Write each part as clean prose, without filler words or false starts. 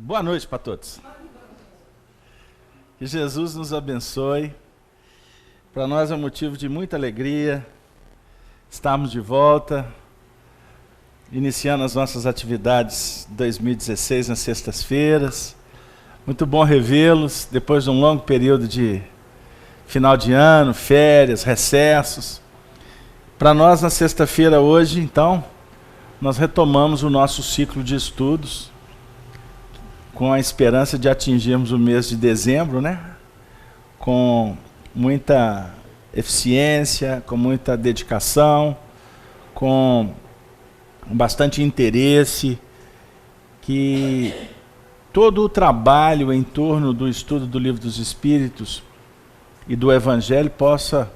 Boa noite para todos. Que Jesus nos abençoe. Para nós é um motivo de muita alegria estarmos de volta, iniciando as nossas atividades 2016 nas sextas-feiras. Muito bom revê-los depois de um longo período de final de ano, férias, recessos. Para nós, na sexta-feira hoje, então, nós retomamos o nosso ciclo de estudos com a esperança de atingirmos o mês de dezembro, né? Com muita eficiência, com muita dedicação, com bastante interesse, que todo o trabalho em torno do estudo do Livro dos Espíritos e do Evangelho possa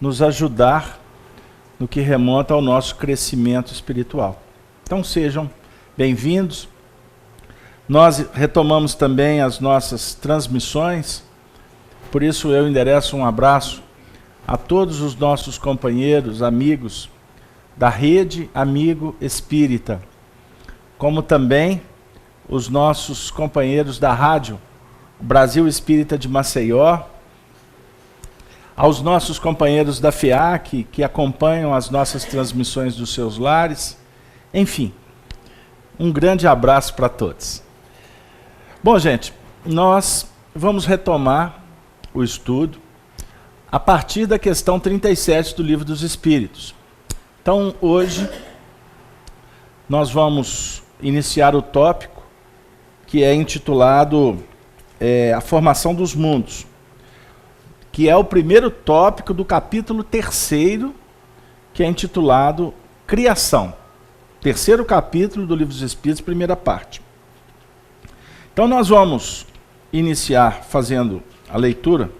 nos ajudar no que remonta ao nosso crescimento espiritual. Então sejam bem-vindos. Nós retomamos também as nossas transmissões, por isso eu endereço um abraço a todos os nossos companheiros, amigos da Rede Amigo Espírita, como também os nossos companheiros da rádio Brasil Espírita de Maceió, aos nossos companheiros da FEAC, que acompanham as nossas transmissões dos seus lares. Enfim, um grande abraço para todos. Bom, gente, nós vamos retomar o estudo a partir da questão 37 do Livro dos Espíritos. Então, hoje, nós vamos iniciar o tópico que é intitulado A Formação dos Mundos, que é o primeiro tópico do capítulo 3º, que é intitulado Criação. Terceiro capítulo do Livro dos Espíritos, primeira parte. Então nós vamos iniciar fazendo a leitura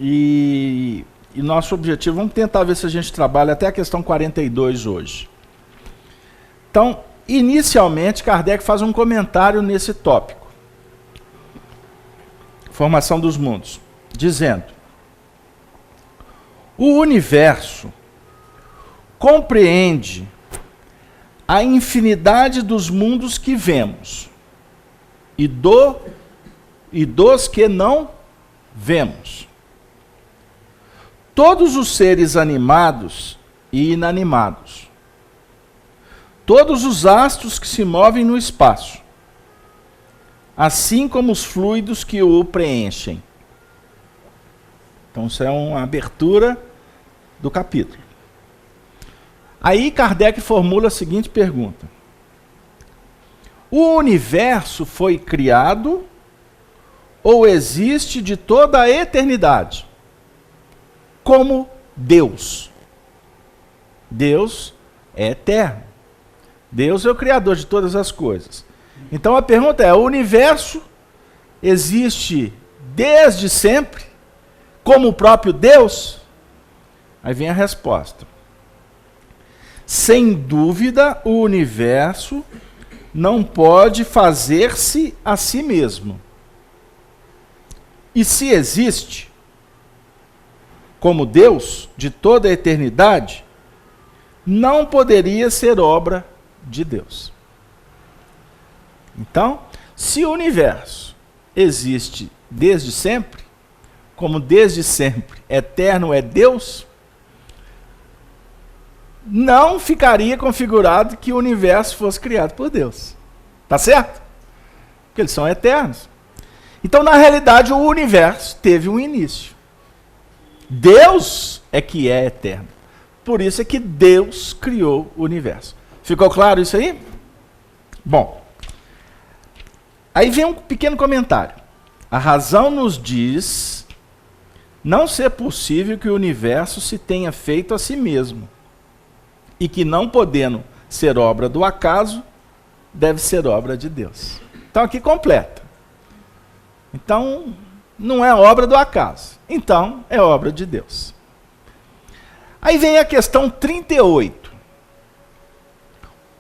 e nosso objetivo, vamos tentar ver se a gente trabalha até a questão 42 hoje. Então, inicialmente, Kardec faz um comentário nesse tópico. Formação dos mundos. Dizendo: o universo compreende a infinidade dos mundos que vemos e dos que não vemos. Todos os seres animados e inanimados, todos os astros que se movem no espaço, assim como os fluidos que o preenchem. Então, isso é uma abertura do capítulo. Aí, Kardec formula a seguinte pergunta: o universo foi criado ou existe de toda a eternidade? Como Deus. Deus é eterno. Deus é o criador de todas as coisas. Então, a pergunta é: o universo existe desde sempre? Como o próprio Deus? Aí vem a resposta. Sem dúvida, o universo não pode fazer-se a si mesmo. E se existe, como Deus, de toda a eternidade, não poderia ser obra de Deus. Então, se o universo existe desde sempre, como desde sempre eterno é Deus, não ficaria configurado que o universo fosse criado por Deus. Tá certo? Porque eles são eternos. Então, na realidade, o universo teve um início. Deus é que é eterno. Por isso é que Deus criou o universo. Ficou claro isso aí? Bom, aí vem um pequeno comentário. A razão nos diz não ser possível que o universo se tenha feito a si mesmo, e que, não podendo ser obra do acaso, deve ser obra de Deus. Então aqui completa. Então, não é obra do acaso. Então, é obra de Deus. Aí vem a questão 38.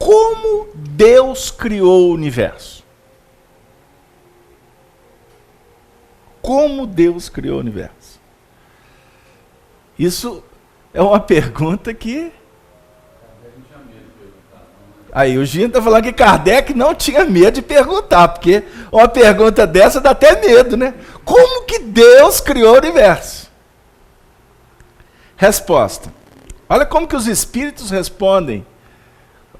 Como Deus criou o universo? Como Deus criou o universo? Isso é uma pergunta que Aí o Gino está falando que Kardec não tinha medo de perguntar, porque uma pergunta dessa dá até medo, né? Como que Deus criou o universo? Resposta. Olha como que os espíritos respondem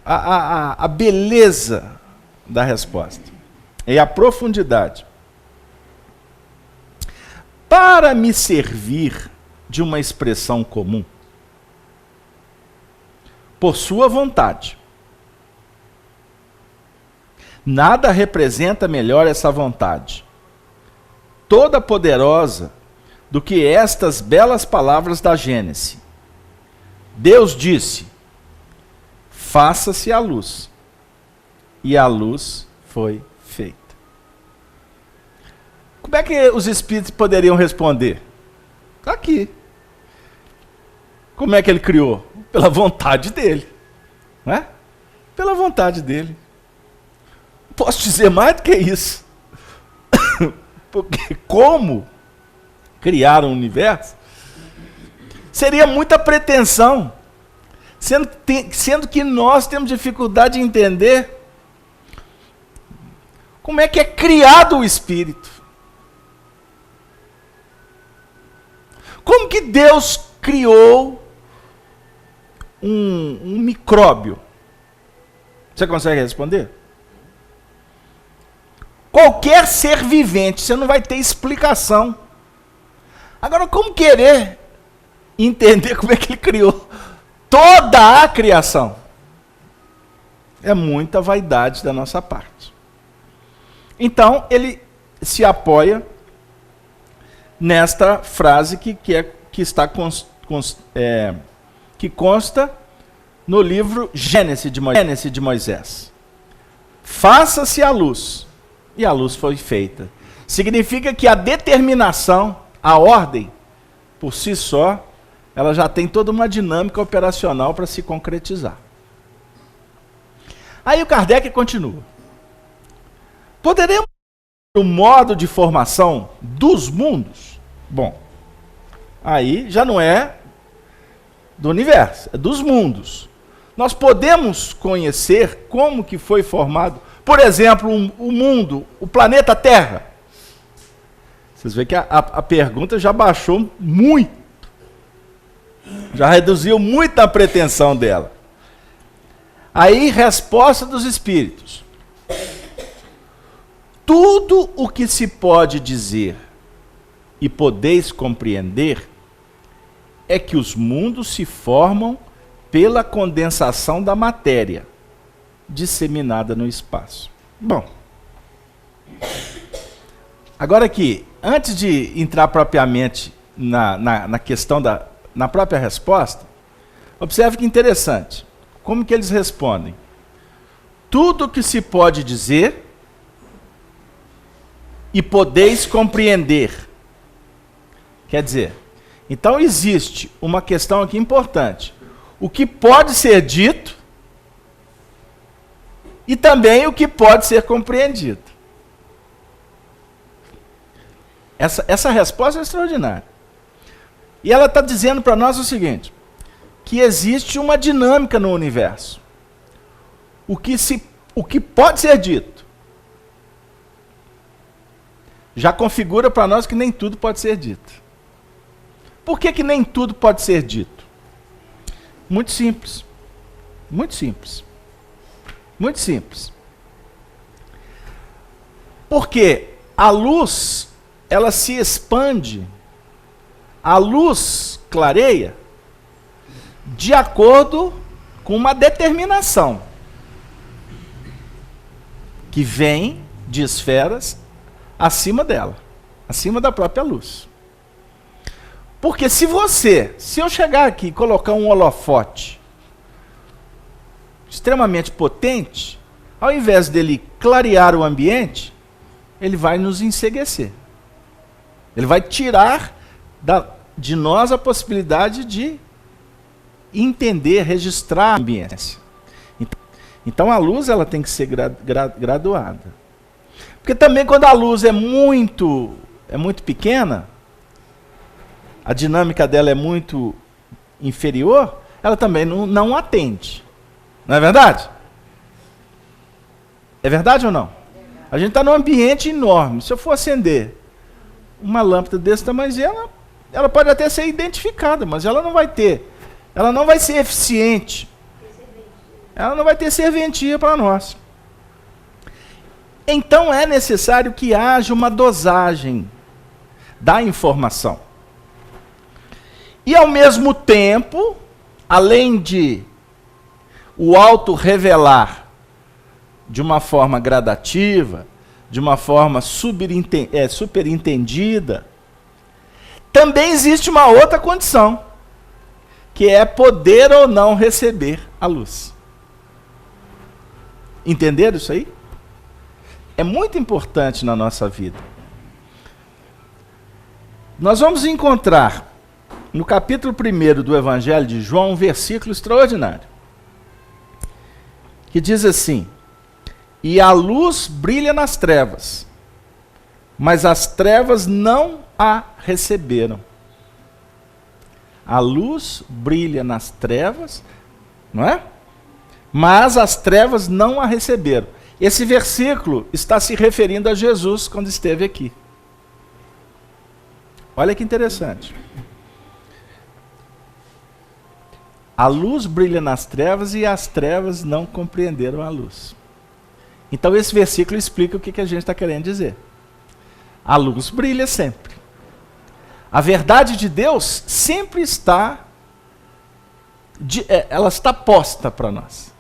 a beleza da resposta e a profundidade. Para me servir de uma expressão comum, por sua vontade, nada representa melhor essa vontade, toda poderosa, do que estas belas palavras da Gênese. Deus disse: faça-se a luz, e a luz foi feita. Como é que os espíritos poderiam responder? Está aqui. Como é que ele criou? Pela vontade dele. Não é? Pela vontade dele. Posso dizer mais do que isso. Porque como criar um universo seria muita pretensão, sendo que nós temos dificuldade de entender como é que é criado o espírito. Como que Deus criou um micróbio? Você consegue responder? Qualquer ser vivente, você não vai ter explicação. Agora, como querer entender como é que ele criou toda a criação? É muita vaidade da nossa parte. Então, ele se apoia nesta frase que consta no livro Gênese de Moisés. Faça-se a luz, e a luz foi feita. Significa que a determinação, a ordem, por si só, ela já tem toda uma dinâmica operacional para se concretizar. Aí o Kardec continua. Poderemos o modo de formação dos mundos? Bom, aí já não é do universo, é dos mundos. Nós podemos conhecer como que foi formado, por exemplo, o mundo, o planeta Terra. Vocês veem que a pergunta já baixou muito, já reduziu muito a pretensão dela. Aí, resposta dos espíritos. Tudo o que se pode dizer e podeis compreender é que os mundos se formam pela condensação da matéria disseminada no espaço. Bom, agora aqui, antes de entrar propriamente na questão na própria resposta, observe que interessante. Como que eles respondem? Tudo o que se pode dizer e podeis compreender. Quer dizer, então existe uma questão aqui importante. O que pode ser dito e também o que pode ser compreendido. Essa resposta é extraordinária. E ela está dizendo para nós o seguinte, que existe uma dinâmica no universo. O que pode ser dito já configura para nós que nem tudo pode ser dito. Por que nem tudo pode ser dito? Muito simples. Muito simples. Muito simples. Porque a luz, ela se expande, a luz clareia de acordo com uma determinação que vem de esferas acima dela, acima da própria luz. Porque se eu chegar aqui e colocar um holofote extremamente potente, ao invés dele clarear o ambiente, ele vai nos enceguecer. Ele vai tirar de nós a possibilidade de entender, registrar a ambiência. Então a luz ela tem que ser graduada. Porque também quando a luz é muito pequena, a dinâmica dela é muito inferior, ela também não atende. Não é verdade? É verdade ou não? A gente está num ambiente enorme. Se eu for acender uma lâmpada desse tamanho, ela pode até ser identificada, mas ela não vai ser eficiente. Ela não vai ter serventia para nós. Então é necessário que haja uma dosagem da informação. E ao mesmo tempo, além de o auto-revelar de uma forma gradativa, de uma forma superentendida, também existe uma outra condição, que é poder ou não receber a luz. Entenderam isso aí? É muito importante na nossa vida. Nós vamos encontrar no capítulo 1 do Evangelho de João um versículo extraordinário, que diz assim: e a luz brilha nas trevas, mas as trevas não a receberam. A luz brilha nas trevas, não é? Mas as trevas não a receberam. Esse versículo está se referindo a Jesus quando esteve aqui. Olha que interessante. A luz brilha nas trevas e as trevas não compreenderam a luz. Então esse versículo explica o que a gente está querendo dizer. A luz brilha sempre. A verdade de Deus sempre ela está posta para nós.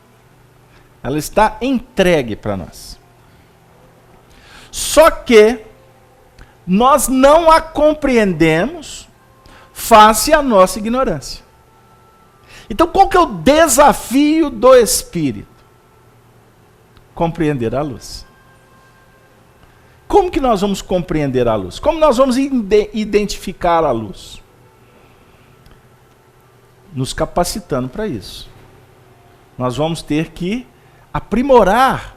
Ela está entregue para nós. Só que nós não a compreendemos face à nossa ignorância. Então qual que é o desafio do Espírito? Compreender a luz. Como que nós vamos compreender a luz? Como nós vamos identificar a luz? Nos capacitando para isso. Nós vamos ter que aprimorar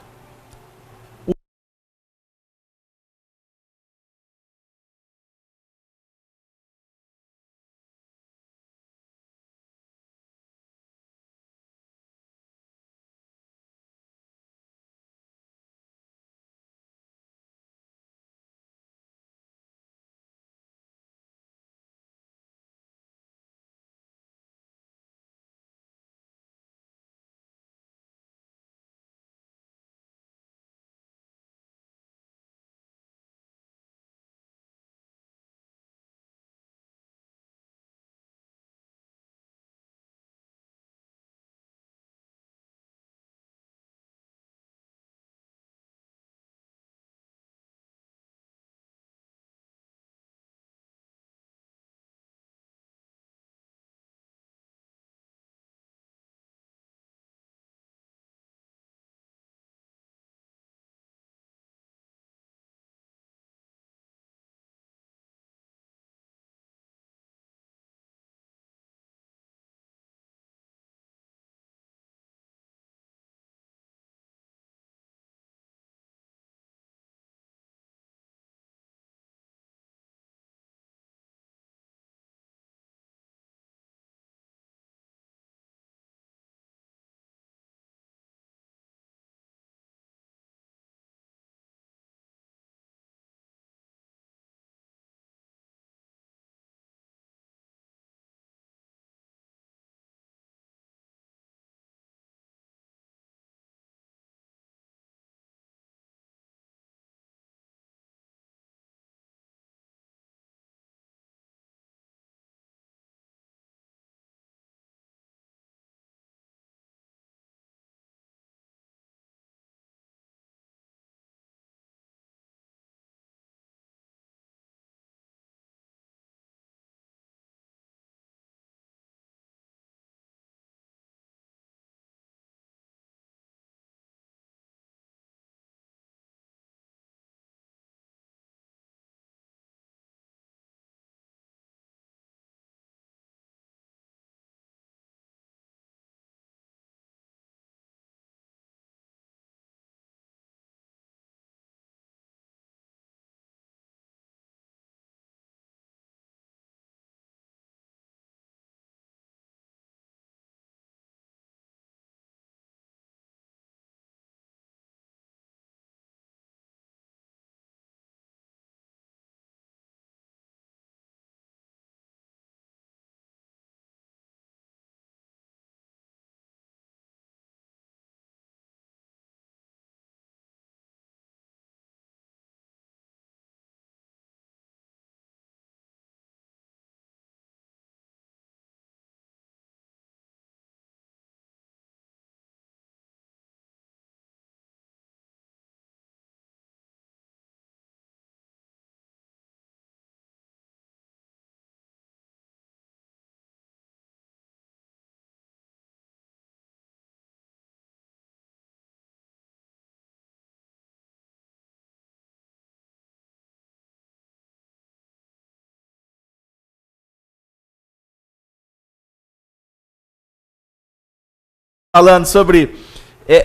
falando sobre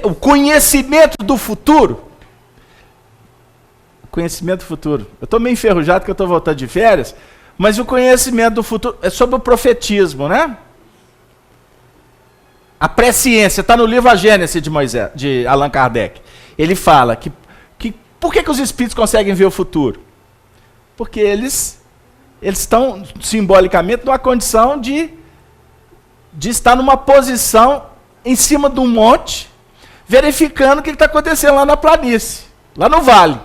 o conhecimento do futuro. Conhecimento do futuro. Eu estou meio enferrujado porque eu estou voltando de férias, mas o conhecimento do futuro é sobre o profetismo, né? A presciência está no livro A Gênese de Allan Kardec. Ele fala que por que os espíritos conseguem ver o futuro? Porque eles estão simbolicamente numa condição de estar numa posição em cima de um monte, verificando o que está acontecendo lá na planície, lá no vale.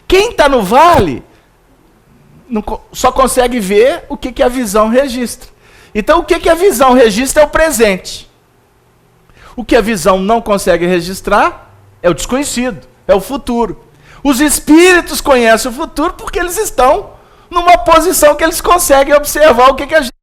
Quem está no vale só consegue ver o que a visão registra. Então, o que a visão registra é o presente. O que a visão não consegue registrar é o desconhecido, é o futuro. Os espíritos conhecem o futuro porque eles estão numa posição que eles conseguem observar o que a gente...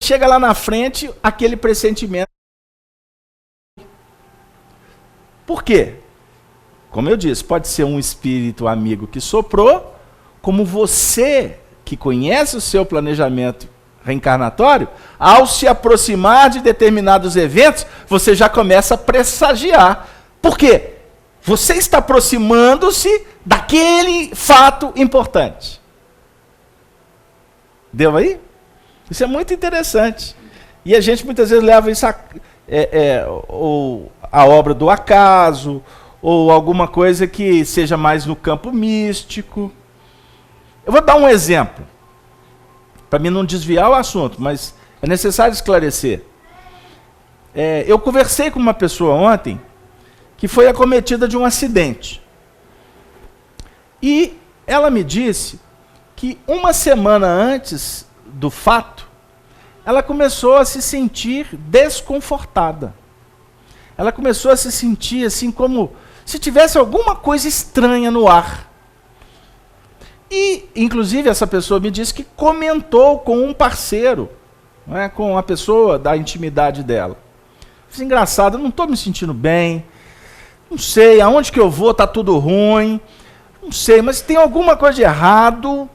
Chega lá na frente, aquele pressentimento. Por quê? Como eu disse, pode ser um espírito amigo que soprou, como você, que conhece o seu planejamento reencarnatório, ao se aproximar de determinados eventos, você já começa a pressagiar. Por quê? Você está aproximando-se daquele fato importante. Deu aí? Isso é muito interessante. E a gente muitas vezes leva isso ou a obra do acaso, ou alguma coisa que seja mais no campo místico. Eu vou dar um exemplo, para mim não desviar o assunto, mas é necessário esclarecer. Eu conversei com uma pessoa ontem que foi acometida de um acidente. E ela me disse que uma semana antes do fato, ela começou a se sentir desconfortada. Ela começou a se sentir assim como se tivesse alguma coisa estranha no ar. E, inclusive, essa pessoa me disse que comentou com um parceiro, né, com a pessoa da intimidade dela. Isso é engraçado, eu não estou me sentindo bem, não sei, aonde que eu vou está tudo ruim, não sei, mas tem alguma coisa de errado,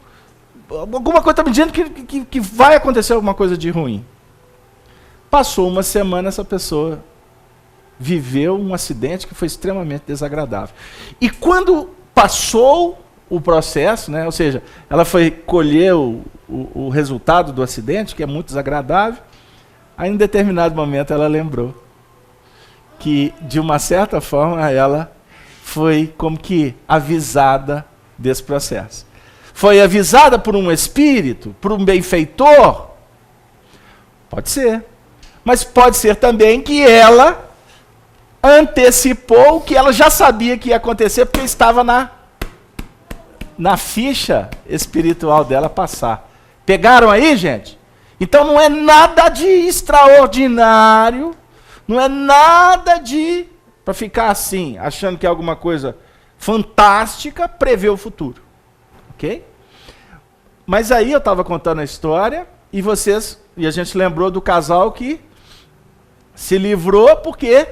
alguma coisa está me dizendo que vai acontecer alguma coisa de ruim. Passou uma semana, essa pessoa viveu um acidente que foi extremamente desagradável. E quando passou o processo, né, ou seja, ela foi colher o resultado do acidente, que é muito desagradável, aí em determinado momento ela lembrou que, de uma certa forma, ela foi como que avisada desse processo. Foi avisada por um espírito, por um benfeitor? Pode ser. Mas pode ser também que ela antecipou o que ela já sabia que ia acontecer, porque estava na ficha espiritual dela passar. Pegaram aí, gente? Então não é nada de extraordinário, não é nada de para ficar assim, achando que é alguma coisa fantástica, prever o futuro. Ok? Mas aí eu estava contando a história e a gente lembrou do casal que se livrou porque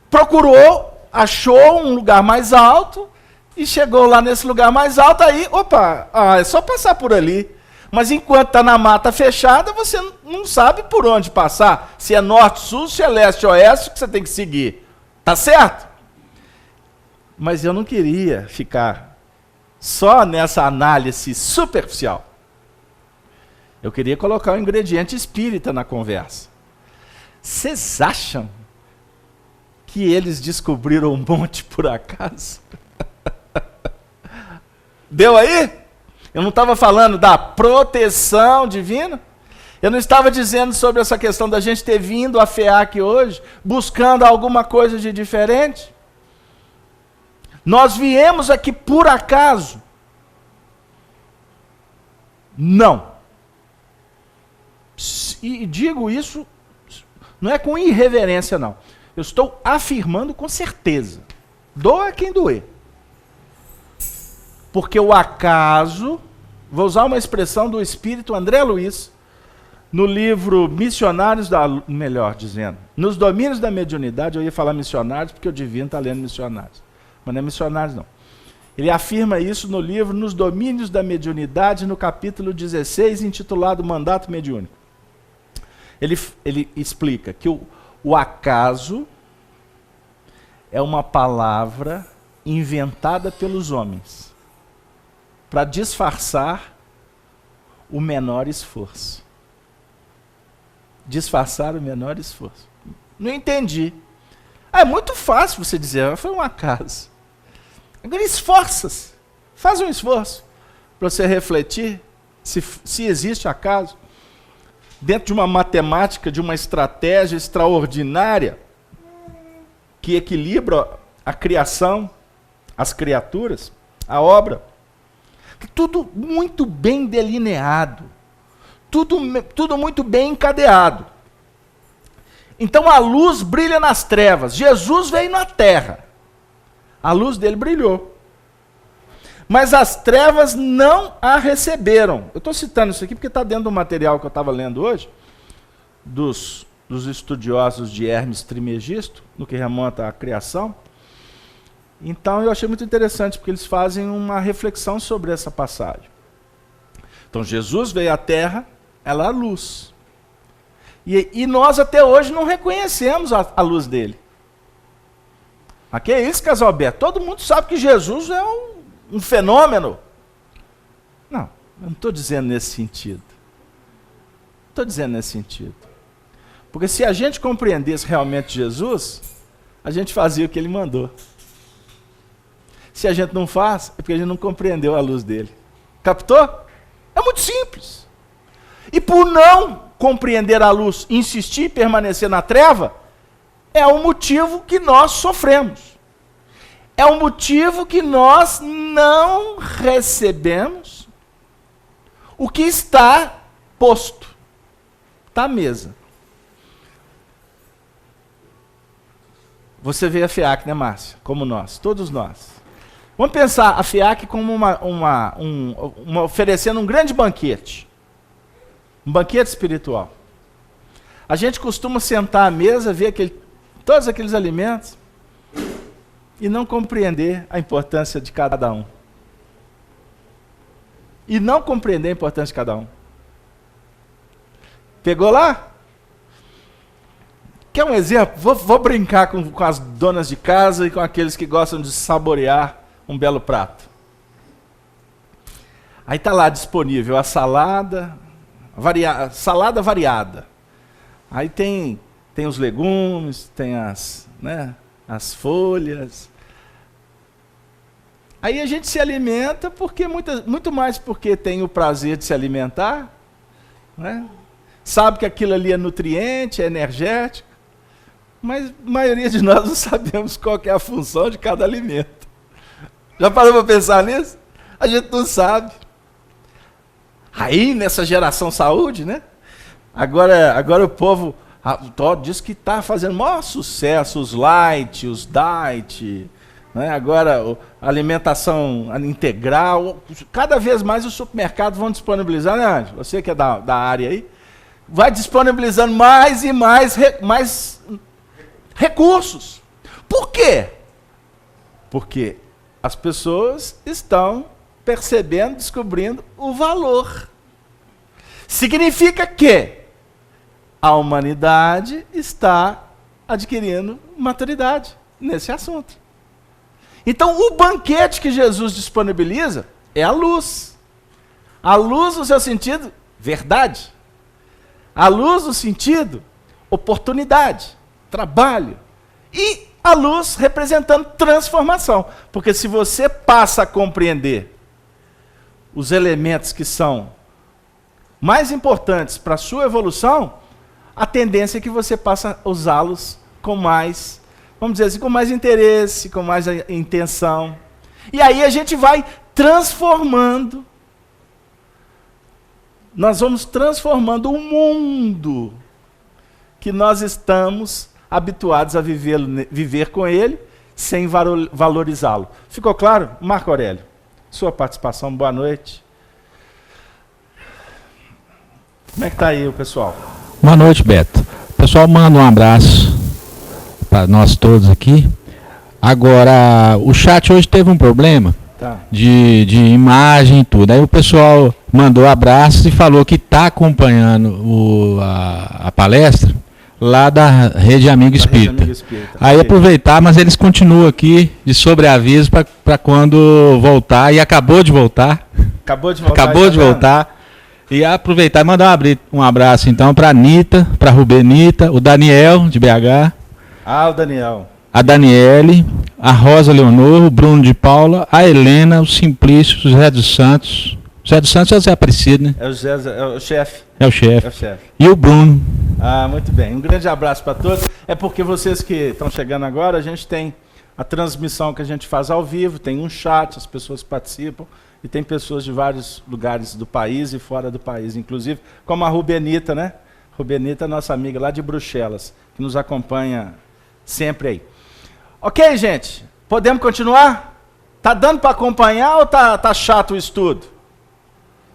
procurou, achou um lugar mais alto e chegou lá nesse lugar mais alto, aí, opa, é só passar por ali. Mas enquanto está na mata fechada, você não sabe por onde passar. Se é norte, sul, se é leste, oeste, que você tem que seguir. Tá certo? Mas eu não queria ficar só nessa análise superficial. Eu queria colocar o ingrediente espírita na conversa. Vocês acham que eles descobriram um monte por acaso? Deu aí? Eu não estava falando da proteção divina? Eu não estava dizendo sobre essa questão da gente ter vindo a FEAC hoje, buscando alguma coisa de diferente? Nós viemos aqui por acaso? Não. E digo isso, não é com irreverência, não. Eu estou afirmando com certeza. Doa quem doer. Porque o acaso, vou usar uma expressão do espírito André Luiz, no livro Missionários melhor dizendo, nos domínios da mediunidade, eu ia falar missionários porque o divino está lendo missionários, mas não é missionários não. Ele afirma isso no livro Nos Domínios da Mediunidade, no capítulo 16, intitulado Mandato Mediúnico. Ele explica que o acaso é uma palavra inventada pelos homens para disfarçar o menor esforço. Disfarçar o menor esforço. Não entendi. É muito fácil você dizer, foi um acaso. Agora esforça-se. Faz um esforço para você refletir se existe acaso. Dentro de uma matemática, de uma estratégia extraordinária que equilibra a criação, as criaturas, a obra. Tudo muito bem delineado. Tudo muito bem encadeado. Então a luz brilha nas trevas. Jesus veio na terra. A luz dele brilhou. Mas as trevas não a receberam. Eu estou citando isso aqui porque está dentro do material que eu estava lendo hoje, dos estudiosos de Hermes Trismegisto, no que remonta à criação. Então eu achei muito interessante, porque eles fazem uma reflexão sobre essa passagem. Então Jesus veio à terra, ela é a luz. E nós até hoje não reconhecemos a luz dele. Mas que é isso, Casalberto? Todo mundo sabe que Jesus é um fenômeno. Não, eu não estou dizendo nesse sentido. Estou dizendo nesse sentido. Porque se a gente compreendesse realmente Jesus, a gente fazia o que ele mandou. Se a gente não faz, é porque a gente não compreendeu a luz dele. Captou? É muito simples. E por não compreender a luz, insistir e permanecer na treva, é o motivo que nós sofremos. É o motivo que nós não recebemos o que está posto. Está à mesa. Você vê a FEAC, né, Márcia? Como nós, todos nós. Vamos pensar a FEAC como uma oferecendo um grande banquete. Um banquete espiritual. A gente costuma sentar à mesa, ver todos aqueles alimentos e não compreender a importância de cada um. E não compreender a importância de cada um. Pegou lá? Quer um exemplo? Vou brincar com as donas de casa e com aqueles que gostam de saborear um belo prato. Aí está lá disponível a salada variada. Aí tem os legumes, tem as folhas. Aí a gente se alimenta porque muito mais porque tem o prazer de se alimentar, né? Sabe que aquilo ali é nutriente, é energético, mas a maioria de nós não sabemos qual que é a função de cada alimento. Já parou para pensar nisso? A gente não sabe. Aí, nessa geração saúde, né? Agora o povo diz que está fazendo maior sucesso, os light, os diet, né? Agora a alimentação integral. Cada vez mais os supermercados vão disponibilizar, né, Ângelo? Você que é da área aí, vai disponibilizando mais e mais recursos. Por quê? Porque as pessoas estão percebendo, descobrindo o valor. Significa que a humanidade está adquirindo maturidade nesse assunto. Então, o banquete que Jesus disponibiliza é a luz. A luz no seu sentido, verdade. A luz no sentido, oportunidade, trabalho. E a luz representando transformação. Porque se você passa a compreender os elementos que são mais importantes para a sua evolução, a tendência é que você passe a usá-los com mais, vamos dizer assim, com mais interesse, com mais intenção. E aí a gente vai transformando. Nós vamos transformando o mundo que nós estamos habituados a viver com ele, sem valorizá-lo. Ficou claro? Marco Aurélio, sua participação, boa noite. Como é que está aí o pessoal? Boa noite, Beto. O pessoal manda um abraço para nós todos aqui. Agora, o chat hoje teve um problema de imagem e tudo. Aí o pessoal mandou abraços e falou que está acompanhando a palestra lá da Rede Amigo Espírita. Aí aproveitar, mas eles continuam aqui de sobreaviso para quando voltar, e acabou de voltar. Acabou de voltar. E aproveitar e mandar um abraço então para a Anitta, para a Rubenita, o Daniel de BH. Ah, o Daniel. A Daniele, a Rosa Leonor, o Bruno de Paula, a Helena, o Simplício, o José dos Santos. O José dos Santos é o Zé Aparecido, né? É o chefe. É o chefe. E o Bruno. Ah, muito bem. Um grande abraço para todos. É porque vocês que estão chegando agora, a gente tem a transmissão que a gente faz ao vivo, tem um chat, as pessoas participam. E tem pessoas de vários lugares do país e fora do país, inclusive, como a Rubenita, né? Rubenita, nossa amiga lá de Bruxelas, que nos acompanha sempre aí. Ok, gente? Podemos continuar? Tá dando para acompanhar ou tá chato o estudo?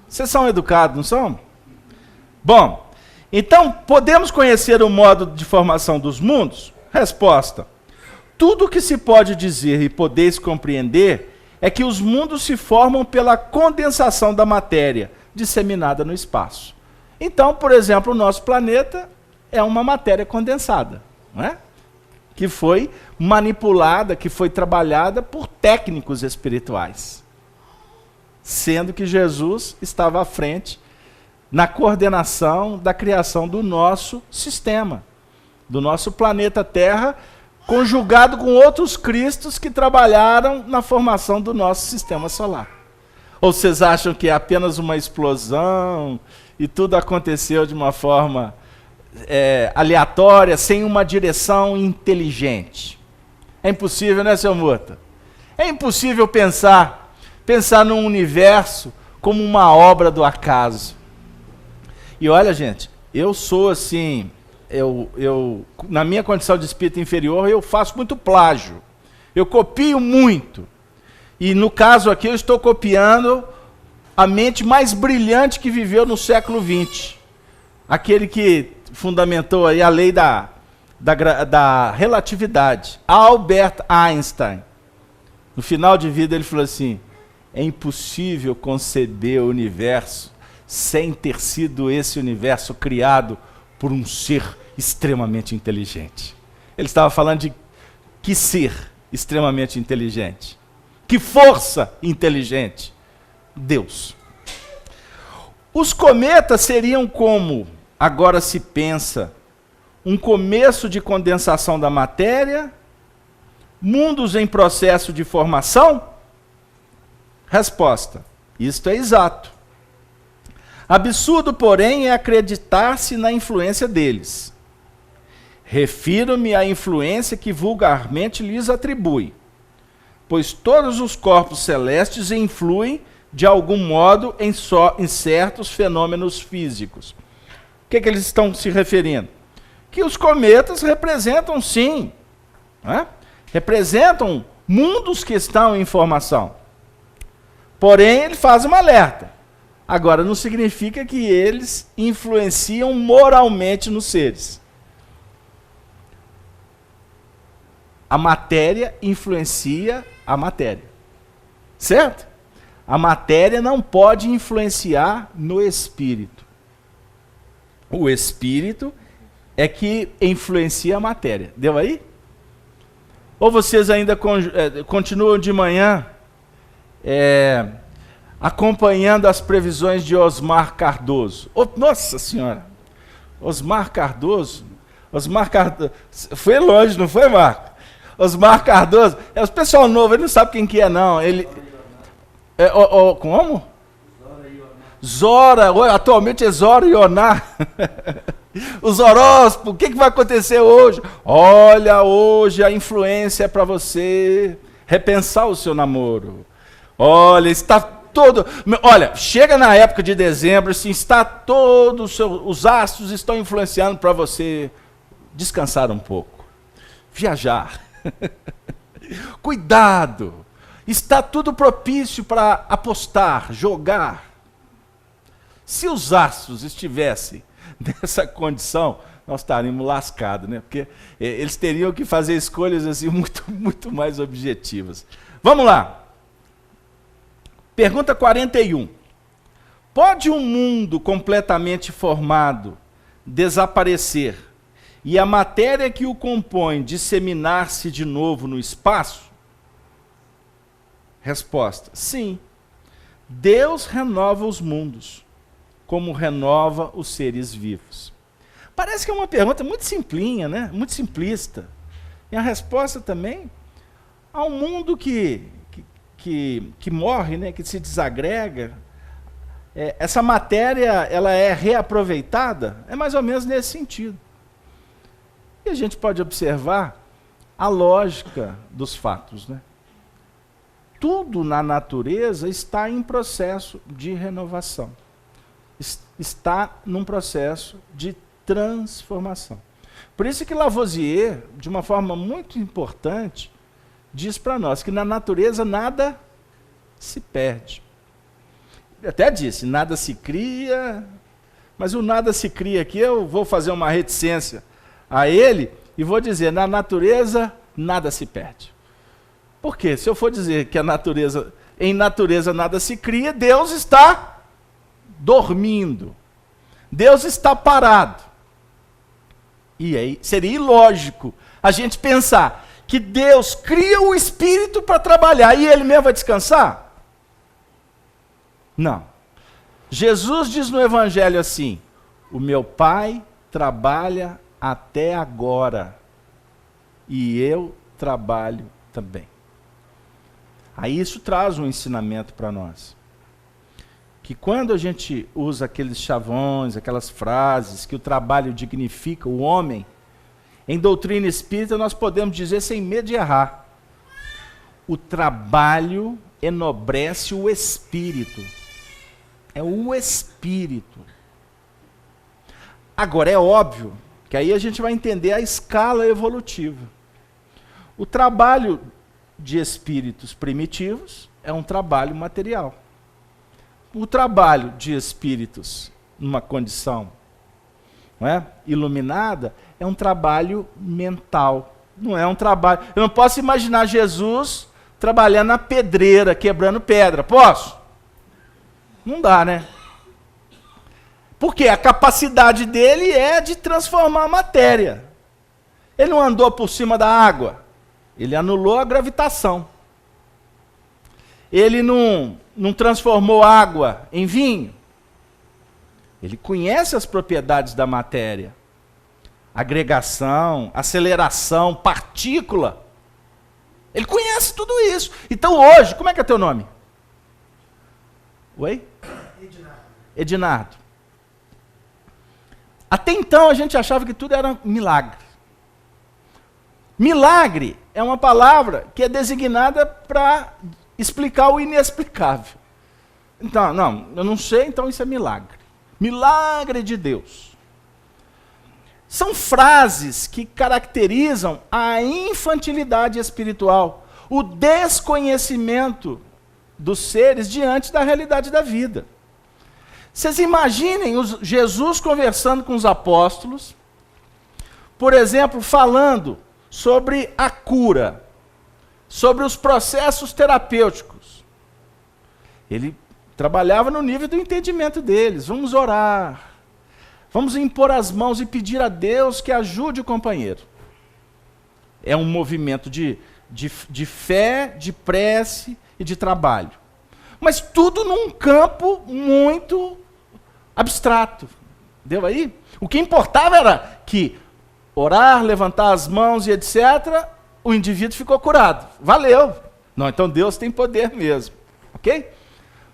Vocês são educados, não são? Bom, então, podemos conhecer o modo de formação dos mundos? Resposta. Tudo o que se pode dizer e podeis compreender é que os mundos se formam pela condensação da matéria disseminada no espaço. Então, por exemplo, o nosso planeta é uma matéria condensada, não é? Que foi manipulada, que foi trabalhada por técnicos espirituais. Sendo que Jesus estava à frente na coordenação da criação do nosso sistema, do nosso planeta Terra, conjugado com outros cristos que trabalharam na formação do nosso sistema solar. Ou vocês acham que é apenas uma explosão e tudo aconteceu de uma forma aleatória, sem uma direção inteligente? É impossível, né, seu Murta? É impossível pensar num universo como uma obra do acaso. E olha, gente, eu sou assim... na minha condição de espírito inferior, eu faço muito plágio. Eu copio muito. E no caso aqui, eu estou copiando a mente mais brilhante que viveu no século XX. Aquele que fundamentou aí a lei da relatividade. Albert Einstein. No final de vida, ele falou assim: é impossível conceber o universo sem ter sido esse universo criado por um ser extremamente inteligente. Ele estava falando de que ser extremamente inteligente? Que força inteligente? Deus. Os cometas seriam como, agora se pensa, um começo de condensação da matéria, mundos em processo de formação? Resposta: isto é exato. Absurdo, porém, é acreditar-se na influência deles. Refiro-me à influência que vulgarmente lhes atribui, pois todos os corpos celestes influem de algum modo em certos fenômenos físicos. O que eles estão se referindo? Que os cometas representam, sim, representam mundos que estão em formação. Porém, ele faz um alerta. Agora, não significa que eles influenciam moralmente nos seres. A matéria influencia a matéria. Certo? A matéria não pode influenciar no espírito. O espírito é que influencia a matéria. Deu aí? Ou vocês ainda continuam de manhã acompanhando as previsões de Osmar Cardoso? Nossa Senhora! Osmar Cardoso foi longe, não foi, Marco? Osmar Cardoso, o pessoal novo, ele não sabe quem que é, não. Ele, como? Zora, atualmente é Zora e Oná. Os horóscopos, o que vai acontecer hoje? Olha, hoje a influência é para você repensar o seu namoro. Olha, está todo... Olha, chega na época de dezembro, assim, está todos os astros estão influenciando para você descansar um pouco. Viajar. Cuidado. Está tudo propício para apostar, jogar. Se os astros estivessem nessa condição, nós estaríamos lascados, né? Porque eles teriam que fazer escolhas assim muito mais objetivas. Vamos lá. Pergunta 41. Pode um mundo completamente formado desaparecer e a matéria que o compõe disseminar-se de novo no espaço? Resposta: sim. Deus renova os mundos, como renova os seres vivos. Parece que é uma pergunta muito simplinha, né? Muito simplista. E a resposta também: há um mundo que morre, né? Que se desagrega. Essa matéria ela é reaproveitada? É mais ou menos nesse sentido. E a gente pode observar a lógica dos fatos, né? Tudo na natureza está em processo de renovação. Está num processo de transformação. Por isso que Lavoisier, de uma forma muito importante, diz para nós que na natureza nada se perde. Ele até disse, nada se cria, mas o nada se cria aqui, eu vou fazer uma reticência a ele e vou dizer, na natureza nada se perde. Por quê? Se eu for dizer que em natureza nada se cria, Deus está dormindo. Deus está parado. E aí seria ilógico a gente pensar que Deus cria o espírito para trabalhar e ele mesmo vai descansar? Não. Jesus diz no Evangelho assim: o meu Pai trabalha até agora e eu trabalho também. Aí isso traz um ensinamento para nós. Que quando a gente usa aqueles chavões, aquelas frases, que o trabalho dignifica o homem, em doutrina espírita nós podemos dizer sem medo de errar: o trabalho enobrece o espírito. É o espírito. Agora, é óbvio que aí a gente vai entender a escala evolutiva. O trabalho de espíritos primitivos é um trabalho material. O trabalho de espíritos numa condição iluminada é um trabalho mental. Não é um trabalho... Eu não posso imaginar Jesus trabalhando na pedreira, quebrando pedra. Posso? Não dá, né? Porque a capacidade dele é de transformar a matéria. Ele não andou por cima da água. Ele anulou a gravitação. Ele não transformou água em vinho. Ele conhece as propriedades da matéria. Agregação, aceleração, partícula. Ele conhece tudo isso. Então hoje, como é que é teu nome? Oi? Ednardo. Até então a gente achava que tudo era milagre. Milagre é uma palavra que é designada para explicar o inexplicável. Então, não, eu não sei, então isso é milagre. Milagre de Deus. São frases que caracterizam a infantilidade espiritual, o desconhecimento dos seres diante da realidade da vida. Vocês imaginem Jesus conversando com os apóstolos, por exemplo, falando sobre a cura, sobre os processos terapêuticos. Ele trabalhava no nível do entendimento deles. Vamos orar, vamos impor as mãos e pedir a Deus que ajude o companheiro. É um movimento de fé, de prece e de trabalho. Mas tudo num campo muito abstrato. Deu aí? O que importava era que orar, levantar as mãos e etc., o indivíduo ficou curado. Valeu. Não, então Deus tem poder mesmo. Ok?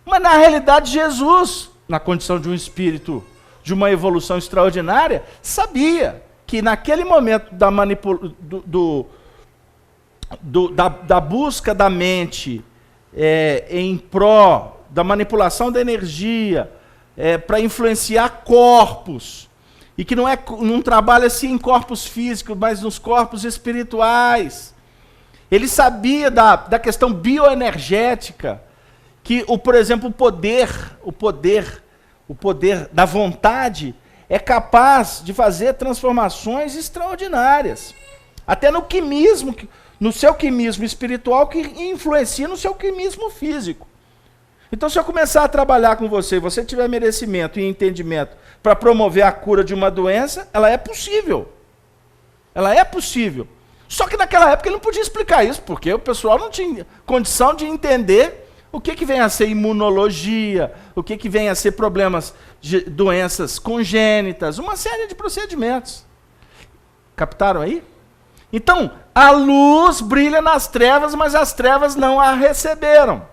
Mas na realidade Jesus, na condição de um espírito de uma evolução extraordinária, sabia que naquele momento da busca da mente em pró da manipulação da energia, para influenciar corpos, e que não trabalha assim em corpos físicos, mas nos corpos espirituais. Ele sabia da questão bioenergética, que, por exemplo, o poder da vontade é capaz de fazer transformações extraordinárias. Até no quimismo, no seu quimismo espiritual, que influencia no seu quimismo físico. Então, se eu começar a trabalhar com você, você tiver merecimento e entendimento para promover a cura de uma doença, ela é possível. Ela é possível. Só que naquela época ele não podia explicar isso, porque o pessoal não tinha condição de entender o que vem a ser imunologia, o que vem a ser problemas de doenças congênitas, uma série de procedimentos. Captaram aí? Então, a luz brilha nas trevas, mas as trevas não a receberam.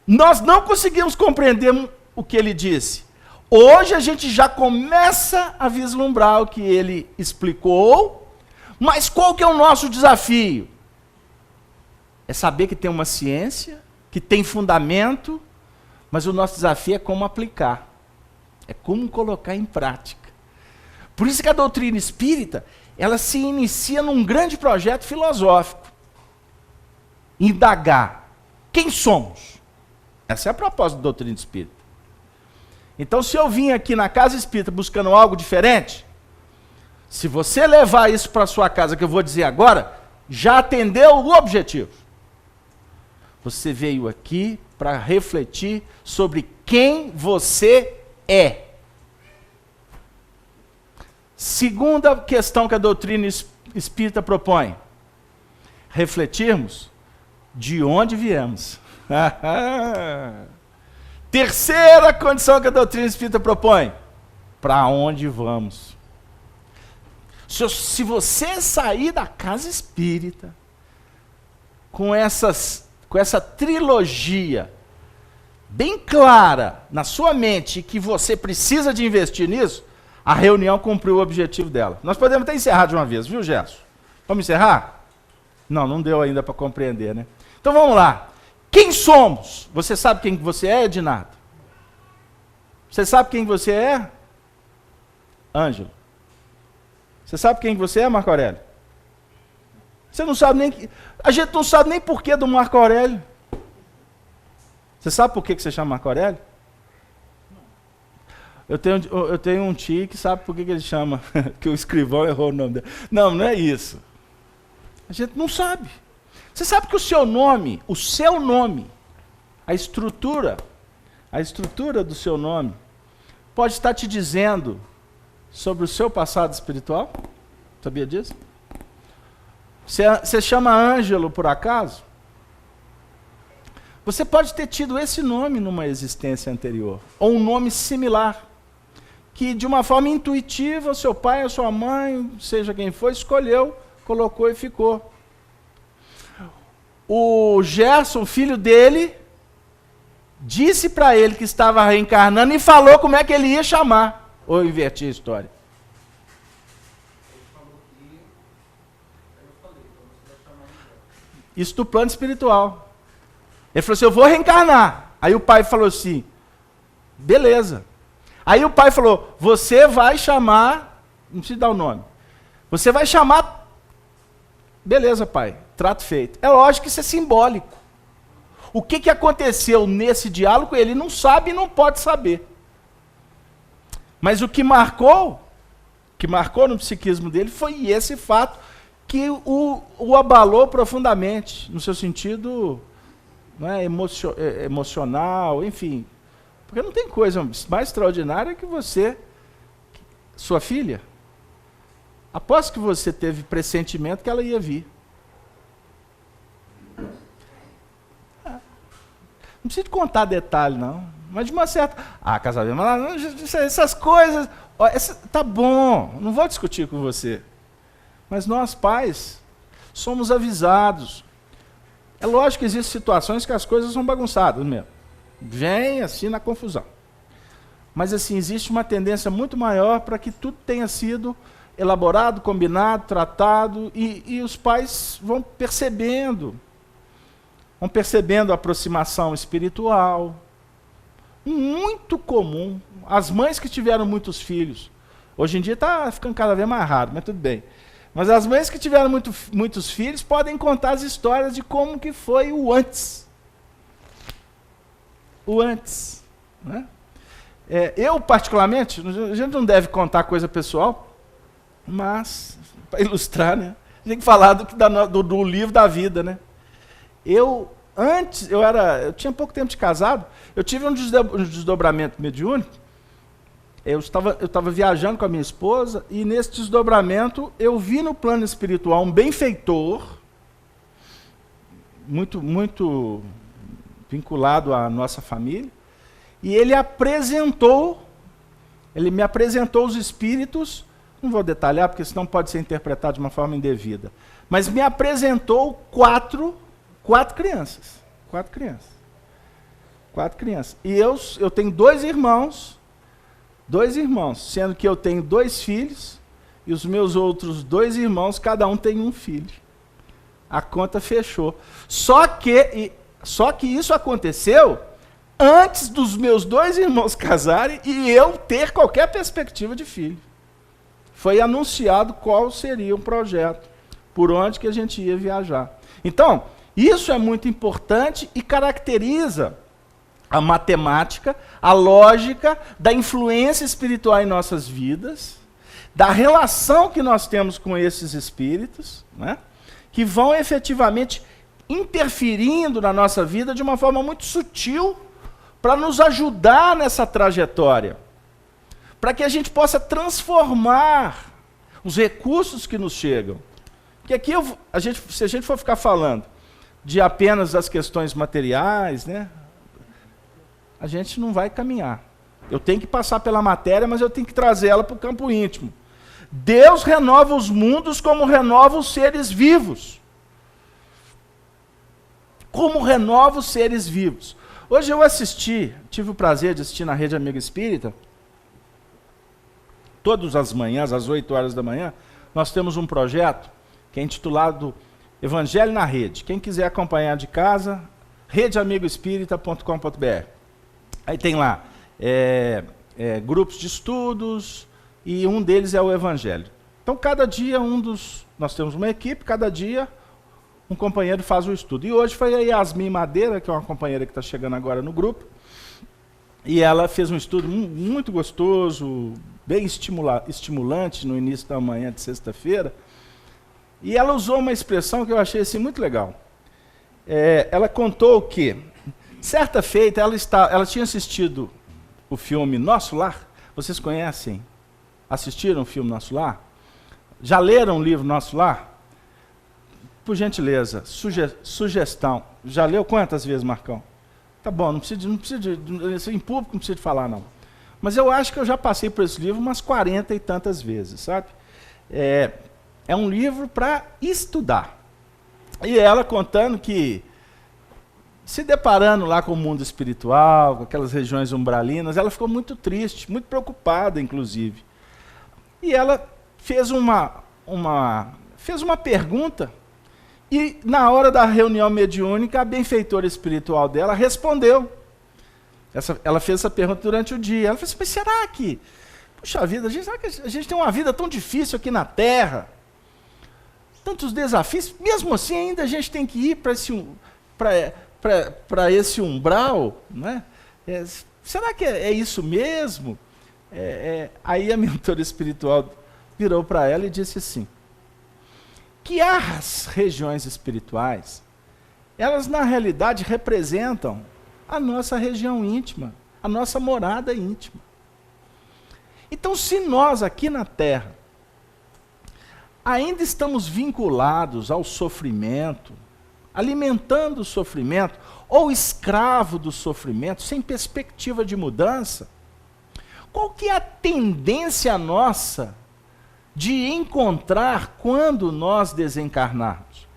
Nós não conseguimos compreender o que ele disse. Hoje a gente já começa a vislumbrar o que ele explicou, mas qual que é o nosso desafio? É saber que tem uma ciência, que tem fundamento, mas o nosso desafio é como aplicar, é como colocar em prática. Por isso que a doutrina espírita, ela se inicia num grande projeto filosófico. Indagar. Quem somos? Essa é a proposta da doutrina espírita. Então, se eu vim aqui na casa espírita buscando algo diferente, se você levar isso para a sua casa, que eu vou dizer agora, já atendeu o objetivo. Você veio aqui para refletir sobre quem você é. Segunda questão que a doutrina espírita propõe: refletirmos de onde viemos. Terceira condição que a doutrina espírita propõe: para onde vamos. Se você sair da casa espírita com essa trilogia bem clara na sua mente, que você precisa de investir nisso, a reunião cumpriu o objetivo dela. Nós podemos até encerrar de uma vez, viu, Gerson? Vamos encerrar? Não deu ainda para compreender, né? Então vamos lá. Quem somos? Você sabe quem você é, Ednardo? Você sabe quem você é? Ângelo. Você sabe quem você é, Marco Aurélio? Você não sabe nem... A gente não sabe nem porquê do Marco Aurélio. Você sabe por que você chama Marco Aurélio? Eu tenho um tio que sabe por que ele chama, que o escrivão errou o nome dele. Não é isso. A gente não sabe. Você sabe que o seu nome, a estrutura do seu nome, pode estar te dizendo sobre o seu passado espiritual? Sabia disso? Você chama Ângelo por acaso? Você pode ter tido esse nome numa existência anterior, ou um nome similar, que de uma forma intuitiva, seu pai ou sua mãe, seja quem for, escolheu, colocou e ficou. O Gerson, filho dele, disse para ele que estava reencarnando e falou como é que ele ia chamar. Ou eu inverti a história? Isso do plano espiritual. Ele falou assim, eu vou reencarnar. Aí o pai falou assim, beleza. Aí o pai falou, você vai chamar, não precisa dar o nome, você vai chamar, beleza pai, trato feito. É lógico que isso é simbólico. O que aconteceu nesse diálogo, ele não sabe e não pode saber. Mas o que marcou no psiquismo dele foi esse fato que o abalou profundamente, no seu sentido, não é, emocional, enfim. Porque não tem coisa mais extraordinária que você, sua filha, após que você teve pressentimento que ela ia vir. Não precisa contar detalhe, não. Mas de uma certa... casamento, essas coisas... tá bom, não vou discutir com você. Mas nós, pais, somos avisados. É lógico que existem situações que as coisas são bagunçadas mesmo. Vem assim na confusão. Mas assim, existe uma tendência muito maior para que tudo tenha sido elaborado, combinado, tratado, e os pais vão percebendo a aproximação espiritual. Muito comum. As mães que tiveram muitos filhos, hoje em dia está ficando cada vez mais raro, mas tudo bem. Mas as mães que tiveram muitos filhos podem contar as histórias de como que foi o antes. O antes. Né? Eu, particularmente, a gente não deve contar coisa pessoal, mas, para ilustrar, né? A gente tem que falar do livro da vida. Né? Eu tinha pouco tempo de casado, eu tive um desdobramento mediúnico. Eu estava viajando com a minha esposa e nesse desdobramento eu vi no plano espiritual um benfeitor, muito, muito vinculado à nossa família, e ele me apresentou os espíritos, não vou detalhar porque senão pode ser interpretado de uma forma indevida, mas me apresentou quatro crianças. E eu tenho dois irmãos, sendo que eu tenho 2 filhos, e os meus outros 2 irmãos, cada um tem um filho. A conta fechou. Só que isso aconteceu antes dos meus 2 irmãos casarem e eu ter qualquer perspectiva de filho. Foi anunciado qual seria o projeto, por onde que a gente ia viajar. Então, isso é muito importante e caracteriza a matemática, a lógica da influência espiritual em nossas vidas, da relação que nós temos com esses espíritos, né, que vão efetivamente interferindo na nossa vida de uma forma muito sutil para nos ajudar nessa trajetória, para que a gente possa transformar os recursos que nos chegam. Porque aqui, se a gente for ficar falando de apenas as questões materiais, né, a gente não vai caminhar. Eu tenho que passar pela matéria, mas eu tenho que trazer ela para o campo íntimo. Deus renova os mundos como renova os seres vivos. Como renova os seres vivos. Hoje eu tive o prazer de assistir na Rede Amigo Espírita, todas as manhãs, às 8 horas da manhã, nós temos um projeto que é intitulado Evangelho na Rede. Quem quiser acompanhar de casa, redeamigoespírita.com.br. Aí tem lá grupos de estudos e um deles é o Evangelho. Então, cada dia nós temos uma equipe, cada dia um companheiro faz o estudo. E hoje foi a Yasmin Madeira, que é uma companheira que está chegando agora no grupo, e ela fez um estudo muito gostoso, bem estimulante no início da manhã de sexta-feira, e ela usou uma expressão que eu achei assim, muito legal. Ela contou que, certa feita, ela tinha assistido o filme Nosso Lar. Vocês conhecem? Assistiram o filme Nosso Lar? Já leram o livro Nosso Lar? Por gentileza, sugestão. Já leu quantas vezes, Marcão? Tá bom, não precisa em público não precisa de falar, não. Mas eu acho que eu já passei por esse livro umas 40 e tantas vezes, sabe? É um livro para estudar. E ela contando que se deparando lá com o mundo espiritual, com aquelas regiões umbralinas, ela ficou muito triste, muito preocupada, inclusive. E ela fez uma pergunta, e na hora da reunião mediúnica, a benfeitora espiritual dela respondeu. Ela fez essa pergunta durante o dia. Ela falou assim, mas será que, puxa vida, será que a gente tem uma vida tão difícil aqui na Terra? Tantos desafios, mesmo assim ainda a gente tem que ir para esse umbral, né? Será que é isso mesmo? Aí a mentora espiritual virou para ela e disse assim, que as regiões espirituais, elas na realidade representam a nossa região íntima, a nossa morada íntima. Então, se nós aqui na Terra ainda estamos vinculados ao sofrimento, alimentando o sofrimento, ou escravo do sofrimento, sem perspectiva de mudança, qual que é a tendência nossa de encontrar quando nós desencarnarmos?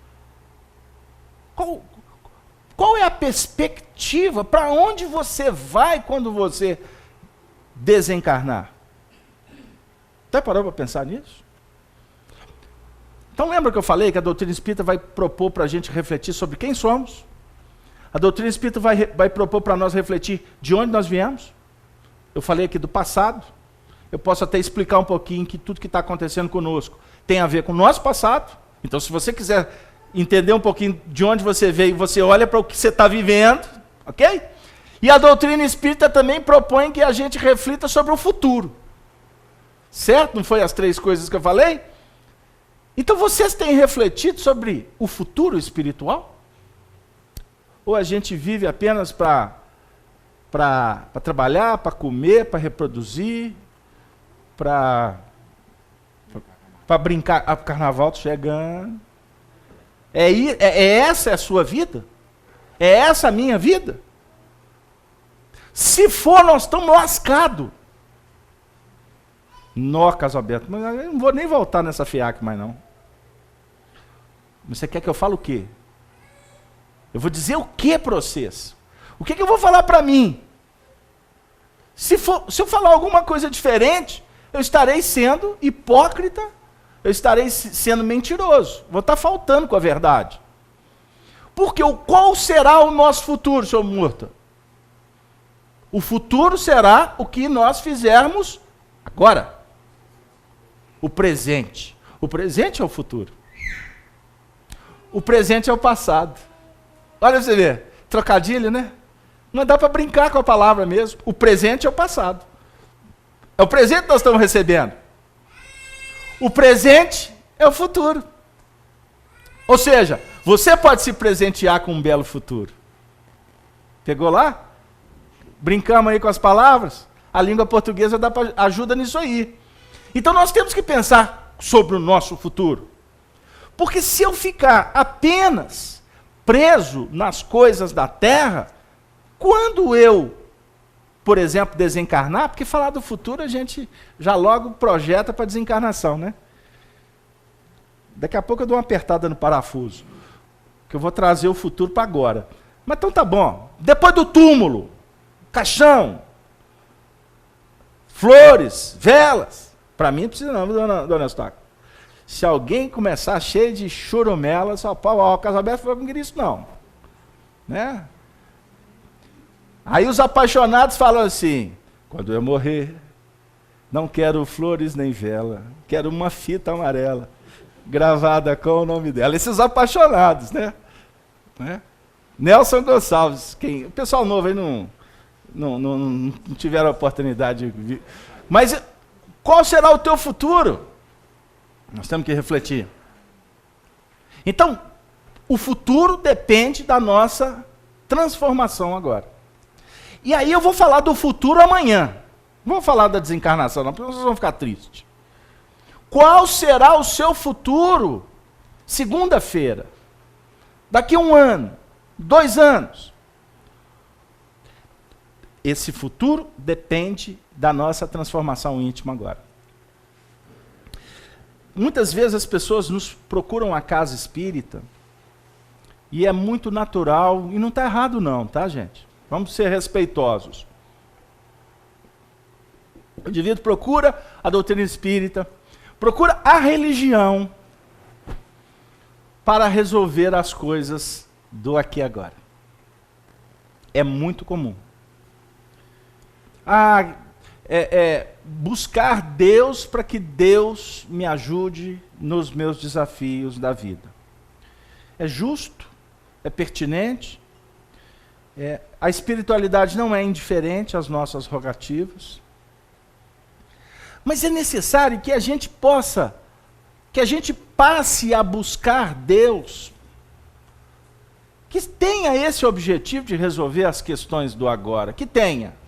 Qual é a perspectiva? Para onde você vai quando você desencarnar? Até parou para pensar nisso? Então lembra que eu falei que a doutrina espírita vai propor para a gente refletir sobre quem somos? A doutrina espírita vai propor para nós refletir de onde nós viemos? Eu falei aqui do passado. Eu posso até explicar um pouquinho que tudo que está acontecendo conosco tem a ver com o nosso passado. Então, se você quiser entender um pouquinho de onde você veio, você olha para o que você está vivendo, ok? E a doutrina espírita também propõe que a gente reflita sobre o futuro. Certo? Não foi as 3 coisas que eu falei? Então, vocês têm refletido sobre o futuro espiritual? Ou a gente vive apenas para trabalhar, para comer, para reproduzir, para brincar? O carnaval está chegando. Essa é a sua vida? É essa a minha vida? Se for, nós estamos lascados. Nó, Casalberto, mas eu não vou nem voltar nessa FIAC mais não. Você quer que eu fale o quê? Eu vou dizer o que para vocês? O que eu vou falar para mim? Se eu falar alguma coisa diferente, eu estarei sendo hipócrita, eu estarei sendo mentiroso, vou estar faltando com a verdade. Porque qual será o nosso futuro, senhor Murta? O futuro será o que nós fizermos agora. O presente. O presente é o futuro. O presente é o passado. Olha você ver, trocadilho, né? Não dá para brincar com a palavra mesmo. O presente é o passado. É o presente que nós estamos recebendo. O presente é o futuro. Ou seja, você pode se presentear com um belo futuro. Pegou lá? Brincamos aí com as palavras? A língua portuguesa ajuda nisso aí. Então nós temos que pensar sobre o nosso futuro. Porque se eu ficar apenas preso nas coisas da terra, quando eu, por exemplo, desencarnar, porque falar do futuro a gente já logo projeta para desencarnação, né? Daqui a pouco eu dou uma apertada no parafuso, que eu vou trazer o futuro para agora. Mas então tá bom. Depois do túmulo, caixão, flores, velas. Para mim não precisa não, dona Eustáquio. Se alguém começar cheio de churumela, só o Casalberto foi com isso não. Né? Aí os apaixonados falam assim, quando eu morrer, não quero flores nem vela, quero uma fita amarela, gravada com o nome dela. Esses apaixonados, né? Nelson Gonçalves, o pessoal novo aí não tiveram a oportunidade de vir. Mas qual será o teu futuro? Nós temos que refletir. Então, o futuro depende da nossa transformação agora. E aí eu vou falar do futuro amanhã. Não vou falar da desencarnação, não, porque vocês vão ficar tristes. Qual será o seu futuro segunda-feira? Daqui a 1 ano, 2 anos. Esse futuro depende da nossa transformação íntima agora. Muitas vezes as pessoas nos procuram a casa espírita E é muito natural, e não está errado não, tá, gente? Vamos ser respeitosos. O indivíduo procura a doutrina espírita, procura a religião para resolver as coisas do aqui e agora. É muito comum. Buscar Deus para que Deus me ajude nos meus desafios da vida. É justo, é pertinente, a espiritualidade não é indiferente às nossas rogativas, mas é necessário que a gente passe a buscar Deus, que tenha esse objetivo de resolver as questões do agora, que tenha.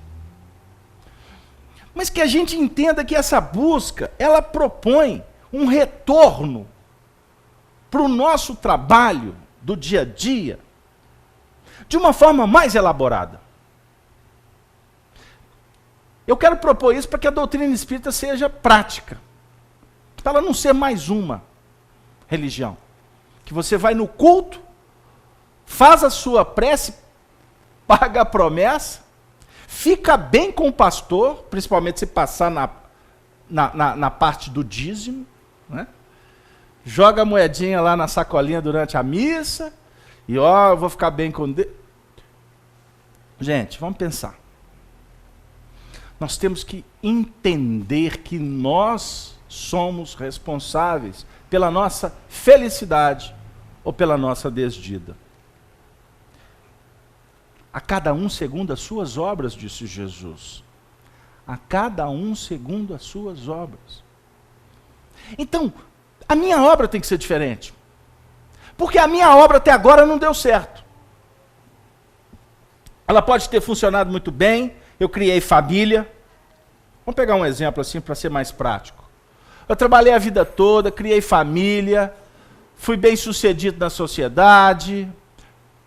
Mas que a gente entenda que essa busca, ela propõe um retorno para o nosso trabalho do dia a dia, de uma forma mais elaborada. Eu quero propor isso para que a doutrina espírita seja prática, para ela não ser mais uma religião. Que você vai no culto, faz a sua prece, paga a promessa, fica bem com o pastor, principalmente se passar na parte do dízimo, né? Joga a moedinha lá na sacolinha durante a missa, e eu vou ficar bem com Deus. Gente, vamos pensar. Nós temos que entender que nós somos responsáveis pela nossa felicidade ou pela nossa desdita. A cada um segundo as suas obras, disse Jesus. A cada um segundo as suas obras. Então, a minha obra tem que ser diferente. Porque a minha obra até agora não deu certo. Ela pode ter funcionado muito bem, eu criei família. Vamos pegar um exemplo assim para ser mais prático. Eu trabalhei a vida toda, criei família, fui bem sucedido na sociedade,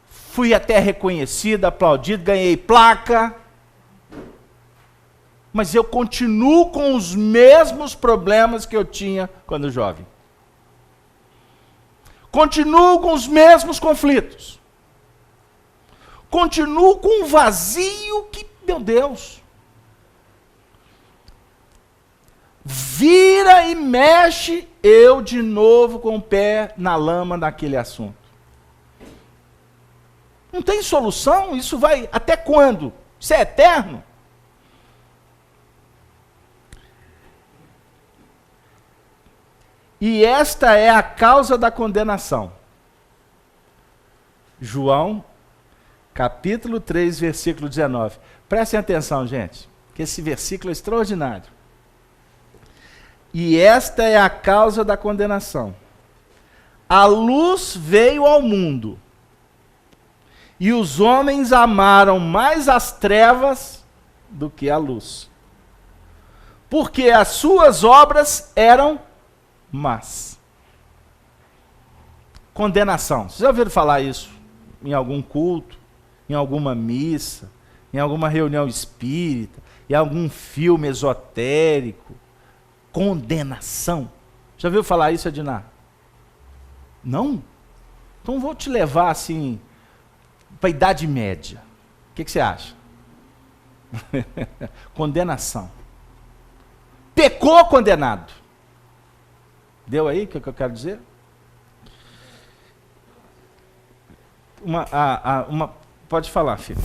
fui até reconhecido, aplaudido, ganhei placa. Mas eu continuo com os mesmos problemas que eu tinha quando jovem. Continuo com os mesmos conflitos. Continuo com um vazio que, meu Deus, vira e mexe eu de novo com o pé na lama daquele assunto. Não tem solução? Isso vai até quando? Isso é eterno? E esta é a causa da condenação. João, capítulo 3, versículo 19. Prestem atenção, gente, que esse versículo é extraordinário. E esta é a causa da condenação. A luz veio ao mundo, e os homens amaram mais as trevas do que a luz, porque as suas obras eram más. Condenação. Vocês já ouviram falar isso em algum culto, em alguma missa, em alguma reunião espírita, em algum filme esotérico? Condenação. Já ouviu falar isso, Adina? Não? Então vou te levar assim para a Idade Média. O que você acha? Condenação. Pecou, condenado. Deu aí o que eu quero dizer? Pode falar, filho.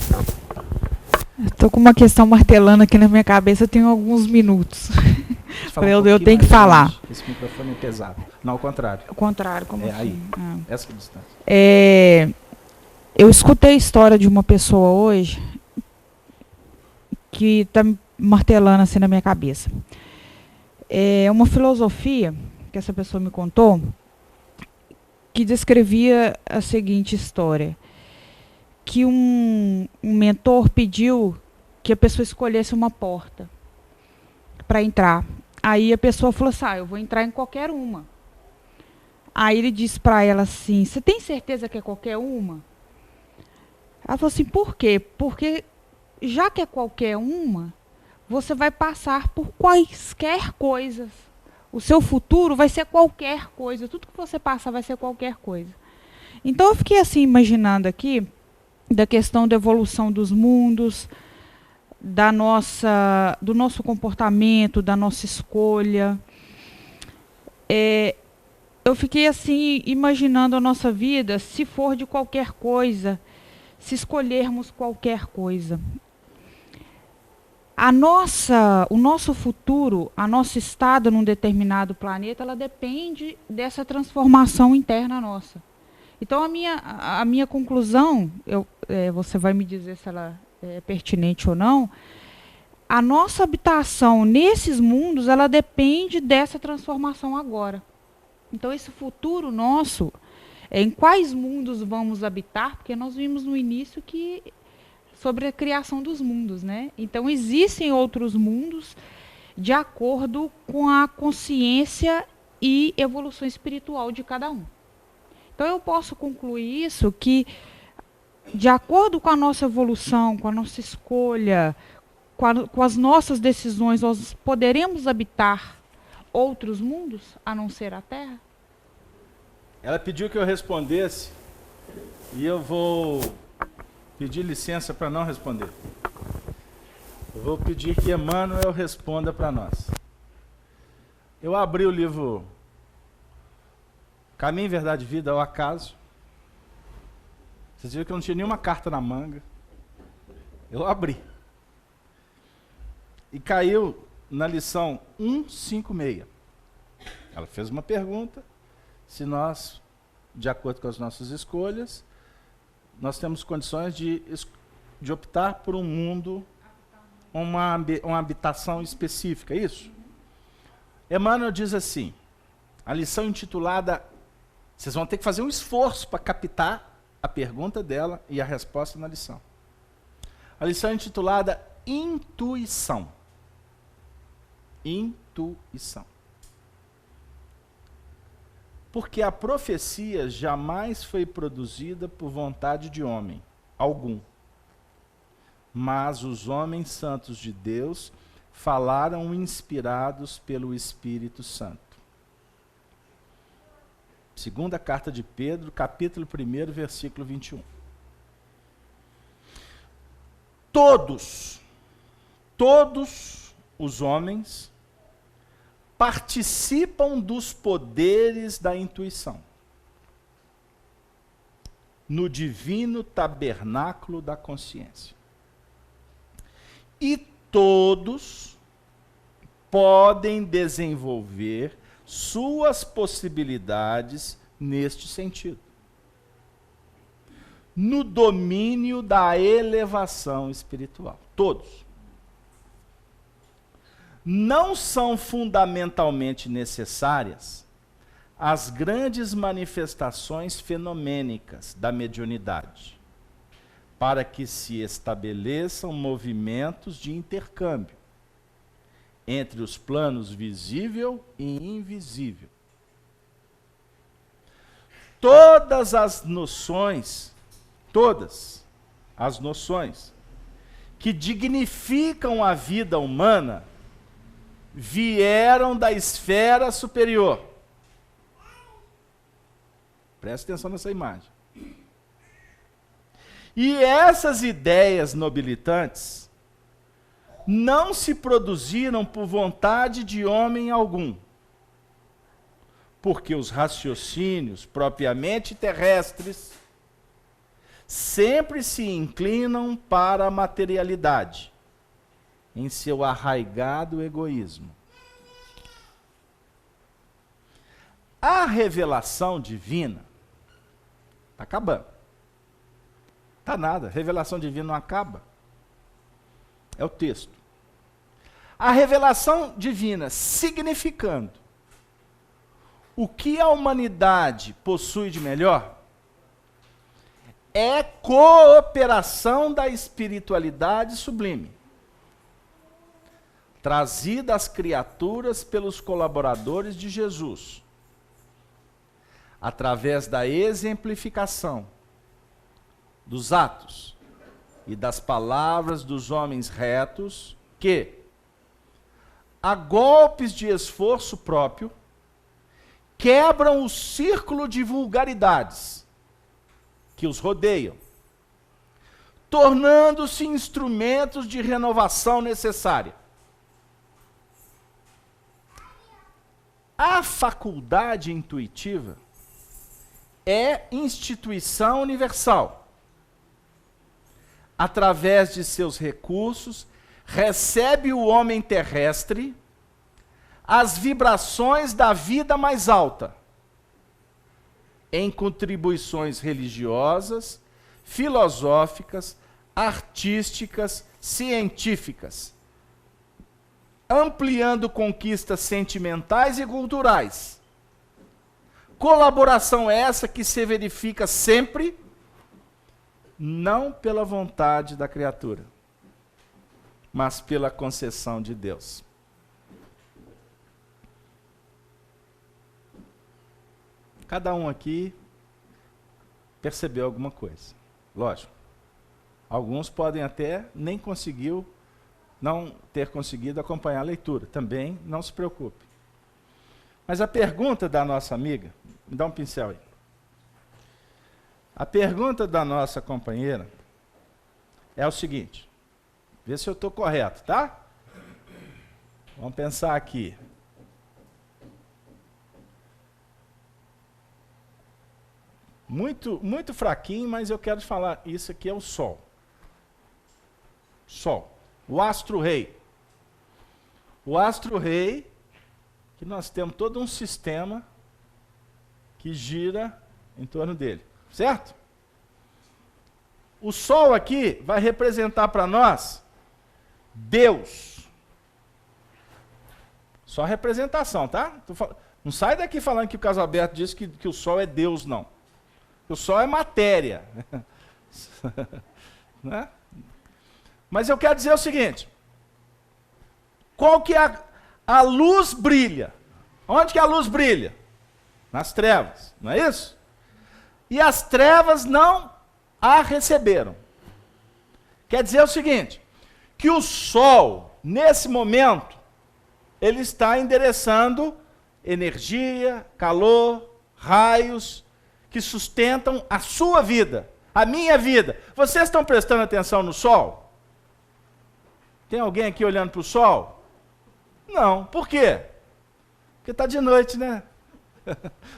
Estou com uma questão martelando aqui na minha cabeça, tem alguns minutos. Eu tenho que falar. Esse microfone é pesado. Não, ao contrário. Ao contrário, como assim? Aí, essa distância. Eu escutei a história de uma pessoa hoje que está martelando assim na minha cabeça. É uma filosofia que essa pessoa me contou, que descrevia a seguinte história, que um mentor pediu que a pessoa escolhesse uma porta para entrar. Aí a pessoa falou assim, eu vou entrar em qualquer uma. Aí ele disse para ela assim, você tem certeza que é qualquer uma? Ela falou assim, por quê? Porque já que é qualquer uma, você vai passar por quaisquer coisas. O seu futuro vai ser qualquer coisa. Tudo que você passar vai ser qualquer coisa. Então eu fiquei assim imaginando aqui da questão da evolução dos mundos, do nosso comportamento, da nossa escolha. Eu fiquei assim imaginando a nossa vida, se for de qualquer coisa, se escolhermos qualquer coisa. O nosso futuro, a nossa estada num determinado planeta, ela depende dessa transformação interna nossa. Então a minha conclusão, você vai me dizer se ela é pertinente ou não, a nossa habitação nesses mundos, ela depende dessa transformação agora. Então esse futuro nosso, em quais mundos vamos habitar, porque nós vimos no início sobre a criação dos mundos, né? Então existem outros mundos de acordo com a consciência e evolução espiritual de cada um. Então eu posso concluir isso, que de acordo com a nossa evolução, com a nossa escolha, com as nossas decisões, nós poderemos habitar outros mundos, a não ser a Terra? Ela pediu que eu respondesse, e eu vou pedir licença para não responder. Eu vou pedir que Emmanuel responda para nós. Eu abri o livro Caminho, Verdade e Vida ao acaso. Vocês viram que eu não tinha nenhuma carta na manga. Eu abri. E caiu na lição 156. Ela fez uma pergunta, se nós, de acordo com as nossas escolhas, nós temos condições de optar por um mundo, uma habitação específica, é isso? Emmanuel diz assim, a lição intitulada, vocês vão ter que fazer um esforço para captar a pergunta dela e a resposta na lição. A lição é intitulada Intuição. Intuição. Porque a profecia jamais foi produzida por vontade de homem algum. Mas os homens santos de Deus falaram inspirados pelo Espírito Santo. Segunda carta de Pedro, capítulo 1, versículo 21. Todos os homens participam dos poderes da intuição no divino tabernáculo da consciência. E todos podem desenvolver suas possibilidades neste sentido, no domínio da elevação espiritual. Todos. Não são fundamentalmente necessárias as grandes manifestações fenomênicas da mediunidade, para que se estabeleçam movimentos de intercâmbio entre os planos visível e invisível. Todas as noções que dignificam a vida humana vieram da esfera superior. Presta atenção nessa imagem. E essas ideias nobilitantes não se produziram por vontade de homem algum, porque os raciocínios propriamente terrestres sempre se inclinam para a materialidade, em seu arraigado egoísmo. A revelação divina está acabando. Está nada, a revelação divina não acaba. É o texto. A revelação divina significando o que a humanidade possui de melhor é cooperação da espiritualidade sublime, trazida às criaturas pelos colaboradores de Jesus, através da exemplificação dos atos e das palavras dos homens retos que, a golpes de esforço próprio, quebram o círculo de vulgaridades que os rodeiam, tornando-se instrumentos de renovação necessária. A faculdade intuitiva é instituição universal. Através de seus recursos, recebe o homem terrestre as vibrações da vida mais alta, em contribuições religiosas, filosóficas, artísticas, científicas, ampliando conquistas sentimentais e culturais. Colaboração essa que se verifica sempre não pela vontade da criatura, mas pela concessão de Deus. Cada um aqui percebeu alguma coisa. Lógico. Alguns podem até não ter conseguido acompanhar a leitura. Também não se preocupe. Mas a pergunta da nossa amiga, me dá um pincel aí. A pergunta da nossa companheira é o seguinte, vê se eu estou correto, tá? Vamos pensar aqui. Muito fraquinho, mas eu quero te falar, isso aqui é o Sol. Sol, o astro-rei. O astro-rei, que nós temos todo um sistema que gira em torno dele, certo? O Sol aqui vai representar para nós Deus. Só representação, tá? Não sai daqui falando que o Casalberto disse que o Sol é Deus, não. O Sol é matéria. Né? Mas eu quero dizer o seguinte, qual que é a luz brilha? Onde que a luz brilha? Nas trevas, não é isso? E as trevas não a receberam. Quer dizer o seguinte, que o Sol, nesse momento, ele está endereçando energia, calor, raios, que sustentam a sua vida, a minha vida. Vocês estão prestando atenção no Sol? Tem alguém aqui olhando para o Sol? Não. Por quê? Porque está de noite, né?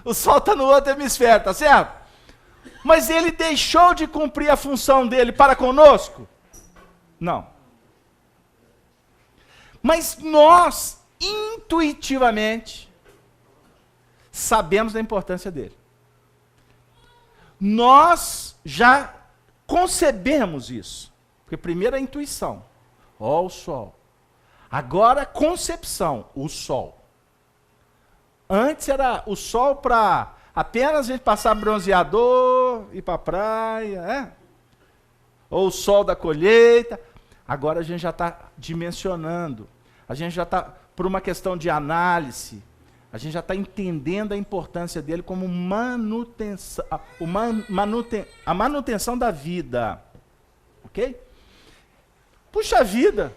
O Sol está no outro hemisfério, tá certo? Mas ele deixou de cumprir a função dele para conosco? Não. Mas nós, intuitivamente, sabemos da importância dele. Nós já concebemos isso. Porque primeiro a intuição. Ó, o Sol. Agora a concepção, o Sol. Antes era o Sol para apenas a gente passar bronzeador, ir para a praia, ou o sol da colheita. Agora a gente já está dimensionando. A gente já está, por uma questão de análise, a gente já está entendendo a importância dele como manutenção, a manutenção da vida. Ok? Puxa vida!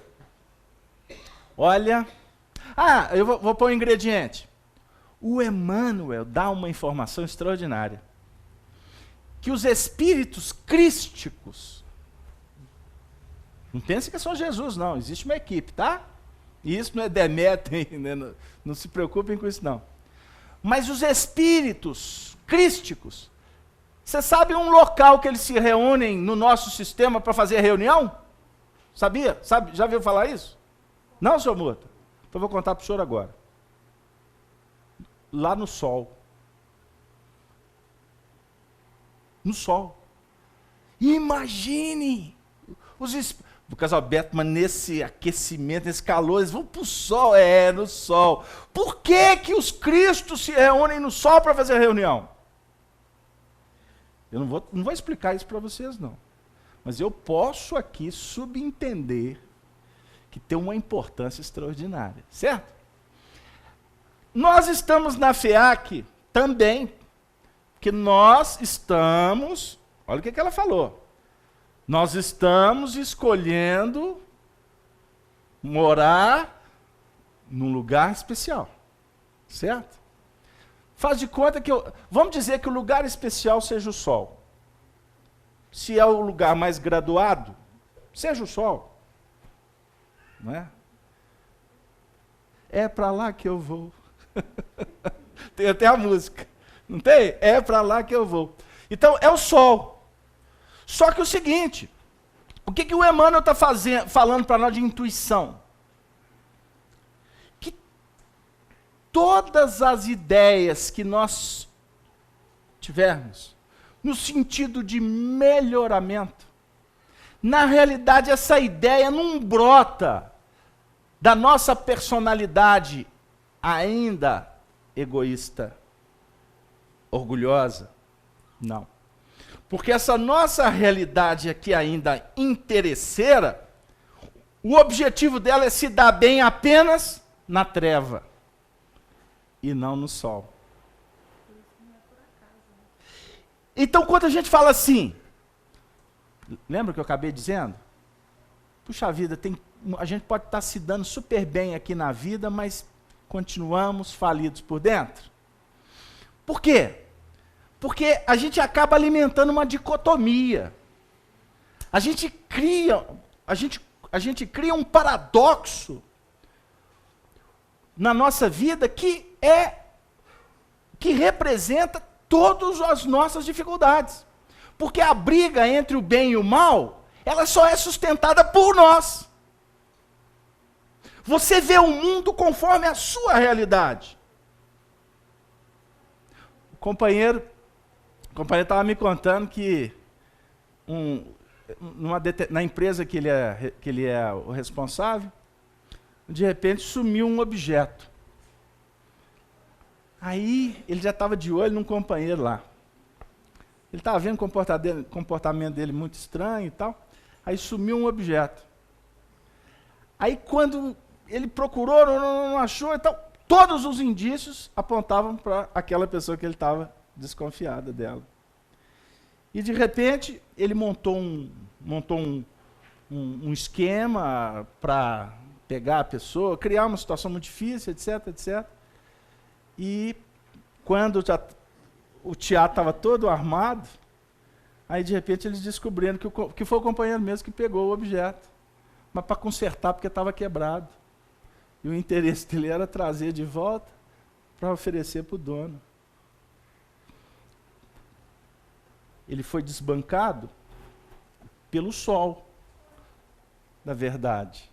Olha... eu vou pôr um ingrediente. O Emmanuel dá uma informação extraordinária. Que os espíritos crísticos... Não pense que é só Jesus, não. Existe uma equipe, tá? E isso não é Deméter, né? Não se preocupem com isso, não. Mas os espíritos crísticos, você sabe um local que eles se reúnem no nosso sistema para fazer reunião? Sabia? Sabe? Já viu falar isso? Não, senhor Murta? Então vou contar para o senhor agora. Lá no Sol. No Sol. Imagine! O Casalberto, mas nesse aquecimento, nesse calor, eles vão para o Sol. No Sol. Por que os cristos se reúnem no Sol para fazer reunião? Eu não vou explicar isso para vocês, não. Mas eu posso aqui subentender que tem uma importância extraordinária. Certo? Nós estamos na FEAC também, porque nós estamos, olha o que ela falou, nós estamos escolhendo morar num lugar especial, certo? Faz de conta que vamos dizer que o lugar especial seja o Sol. se é o lugar mais graduado, seja o sol. Não é? É para lá que eu vou. Tem até a música. Não tem? É para lá que eu vou. Então, é o sol. Só que o seguinte, o que o Emmanuel está falando para nós de intuição? Que todas as ideias que nós tivermos, no sentido de melhoramento, na realidade essa ideia não brota da nossa personalidade ainda egoísta, orgulhosa. Não. Porque essa nossa realidade aqui ainda interesseira, o objetivo dela é se dar bem apenas na treva e não no sol. Então, quando a gente fala assim, lembra o que eu acabei dizendo? Puxa vida, a gente pode estar se dando super bem aqui na vida, mas continuamos falidos por dentro. Por quê? Porque a gente acaba alimentando uma dicotomia. A gente cria um paradoxo na nossa vida que representa todas as nossas dificuldades. Porque a briga entre o bem e o mal, ela só é sustentada por nós. Você vê o mundo conforme a sua realidade. O companheiro estava me contando que na empresa que ele é o responsável, de repente sumiu um objeto. Aí ele já estava de olho num companheiro lá. Ele estava vendo o comportamento dele muito estranho e tal. Aí sumiu um objeto. Aí quando ele procurou, não achou e tal, todos os indícios apontavam para aquela pessoa que ele estava desconfiado dela. E de repente ele montou um esquema para pegar a pessoa, criar uma situação muito difícil, etc, etc. E quando o teatro estava todo armado, aí de repente eles descobriram que foi o companheiro mesmo que pegou o objeto, mas para consertar porque estava quebrado. E o interesse dele era trazer de volta para oferecer para o dono. Ele foi desbancado pelo sol da verdade.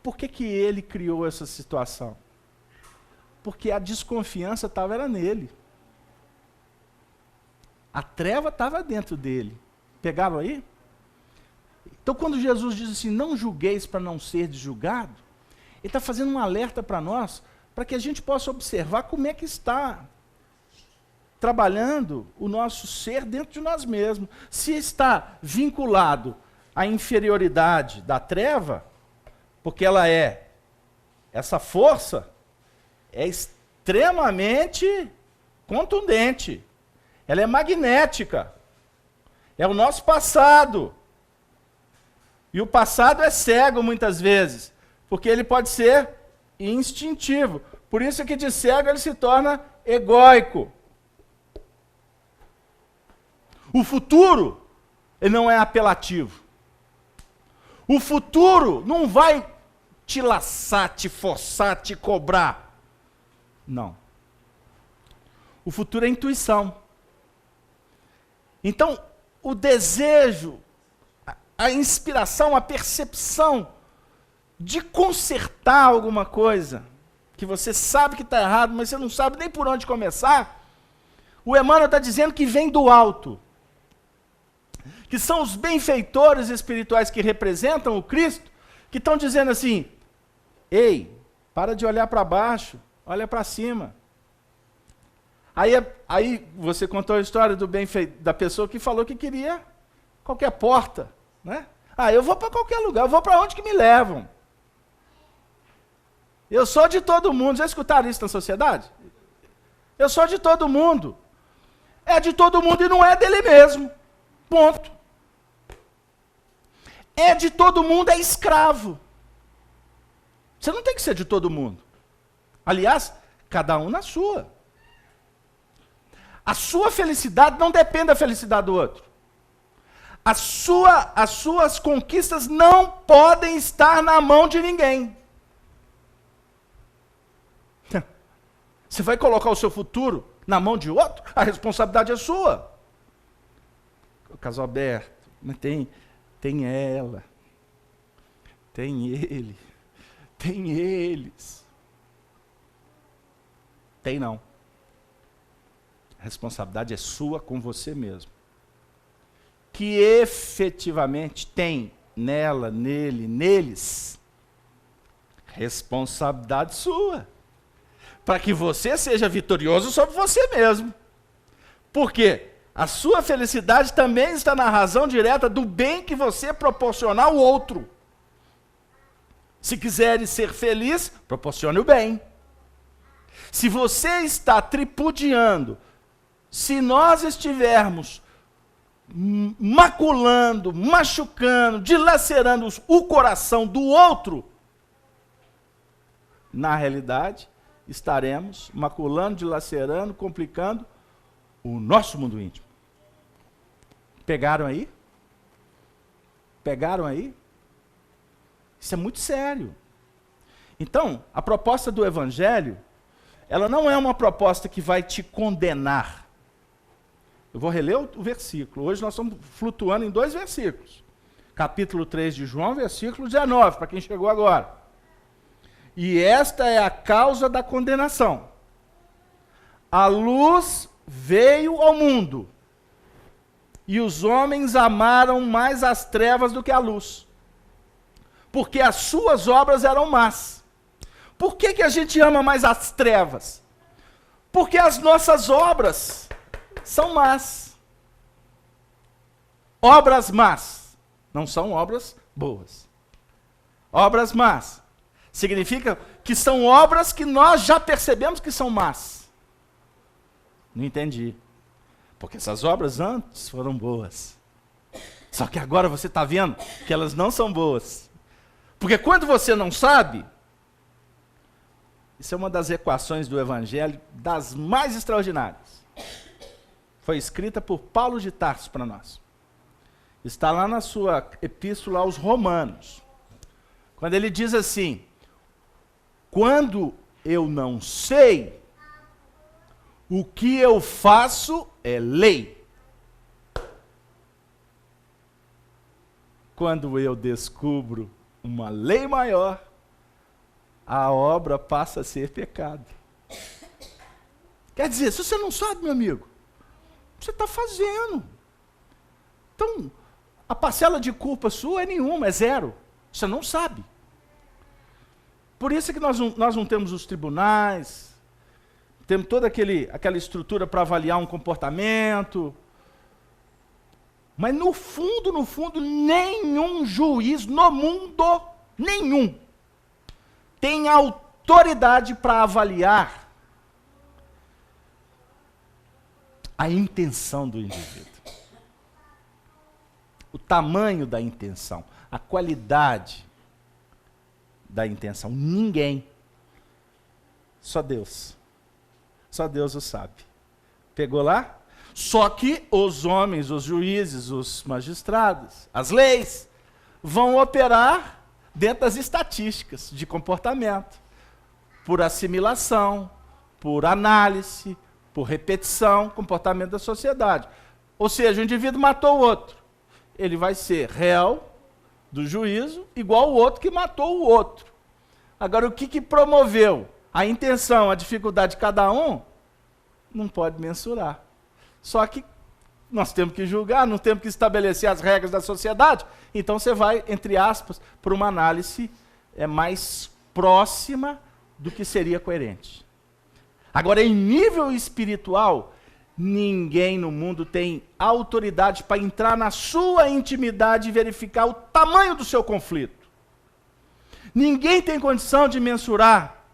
Por que ele criou essa situação? Porque a desconfiança era nele. A treva estava dentro dele. Pegaram aí? Então, quando Jesus diz assim, não julgueis para não ser julgado, ele está fazendo um alerta para nós, para que a gente possa observar como é que está trabalhando o nosso ser dentro de nós mesmos. Se está vinculado à inferioridade da treva, porque essa força é extremamente contundente, ela é magnética, é o nosso passado. E o passado é cego muitas vezes, porque ele pode ser instintivo. Por isso que de cego ele se torna egóico. O futuro, ele não é apelativo. O futuro não vai te laçar, te forçar, te cobrar. Não. O futuro é intuição. Então, o desejo, a inspiração, a percepção de consertar alguma coisa, que você sabe que está errado, mas você não sabe nem por onde começar, o Emmanuel está dizendo que vem do alto. Que são os benfeitores espirituais que representam o Cristo, que estão dizendo assim, ei, para de olhar para baixo, olha para cima. Aí você contou a história da pessoa que falou que queria qualquer porta, né? Eu vou para qualquer lugar, eu vou para onde que me levam. Eu sou de todo mundo, já escutaram isso na sociedade? Eu sou de todo mundo. É de todo mundo e não é dele mesmo. Ponto. É de todo mundo, é escravo. Você não tem que ser de todo mundo. Aliás, cada um na sua. A sua felicidade não depende da felicidade do outro. As suas conquistas não podem estar na mão de ninguém. Você vai colocar o seu futuro na mão de outro? A responsabilidade é sua. O caso aberto, mas tem ela, tem ele, tem eles. Tem não. A responsabilidade é sua com você mesmo. Que efetivamente tem nela, nele, neles, responsabilidade sua. Para que você seja vitorioso sobre você mesmo. Por quê? A sua felicidade também está na razão direta do bem que você proporcionar ao outro. Se quiser ser feliz, proporcione o bem. Se você está tripudiando, se nós estivermos maculando, machucando, dilacerando o coração do outro, na realidade, estaremos maculando, dilacerando, complicando o nosso mundo íntimo. Pegaram aí? Pegaram aí? Isso é muito sério. Então, a proposta do Evangelho, ela não é uma proposta que vai te condenar. Eu vou reler o versículo. Hoje nós estamos flutuando em 2 versículos. Capítulo 3 de João, versículo 19, para quem chegou agora. E esta é a causa da condenação. A luz veio ao mundo, e os homens amaram mais as trevas do que a luz, porque as suas obras eram más. Por que a gente ama mais as trevas? Porque as nossas obras são más. Obras más não são obras boas. Obras más significa que são obras que nós já percebemos que são más. Não entendi. Porque essas obras antes foram boas. Só que agora você está vendo que elas não são boas. Porque quando você não sabe, isso é uma das equações do Evangelho, das mais extraordinárias. Foi escrita por Paulo de Tarso para nós. Está lá na sua epístola aos Romanos. Quando ele diz assim: quando eu não sei, o que eu faço é lei. Quando eu descubro uma lei maior, a obra passa a ser pecado. Quer dizer, se você não sabe, meu amigo, você está fazendo. Então, a parcela de culpa sua é nenhuma, é zero. Você não sabe. Por isso é que nós não temos os tribunais, temos toda aquela estrutura para avaliar um comportamento. Mas no fundo, nenhum juiz no mundo, nenhum, tem autoridade para avaliar a intenção do indivíduo. O tamanho da intenção, a qualidade da intenção. Ninguém. Só Deus. Só Deus o sabe. Pegou lá? Só que os homens, os juízes, os magistrados, as leis, vão operar dentro das estatísticas de comportamento, por assimilação, por análise, por repetição, comportamento da sociedade. Ou seja, o indivíduo matou o outro. Ele vai ser réu do juízo, igual o outro que matou o outro. Agora, o que promoveu a intenção, a dificuldade de cada um, não pode mensurar. Só que nós temos que julgar, não temos que estabelecer as regras da sociedade, então você vai, entre aspas, para uma análise mais próxima do que seria coerente. Agora, em nível espiritual, ninguém no mundo tem autoridade para entrar na sua intimidade e verificar o tamanho do seu conflito. Ninguém tem condição de mensurar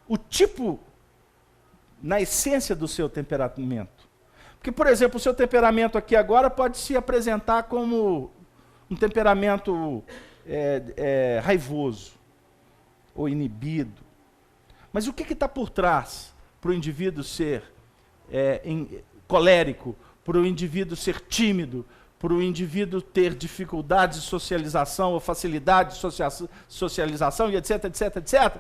o tipo, na essência do seu temperamento. Porque, por exemplo, o seu temperamento aqui agora pode se apresentar como um temperamento raivoso ou inibido. Mas o que está por trás para o indivíduo ser colérico, para o indivíduo ser tímido, para o indivíduo ter dificuldades de socialização ou facilidade de socialização e etc, etc, etc.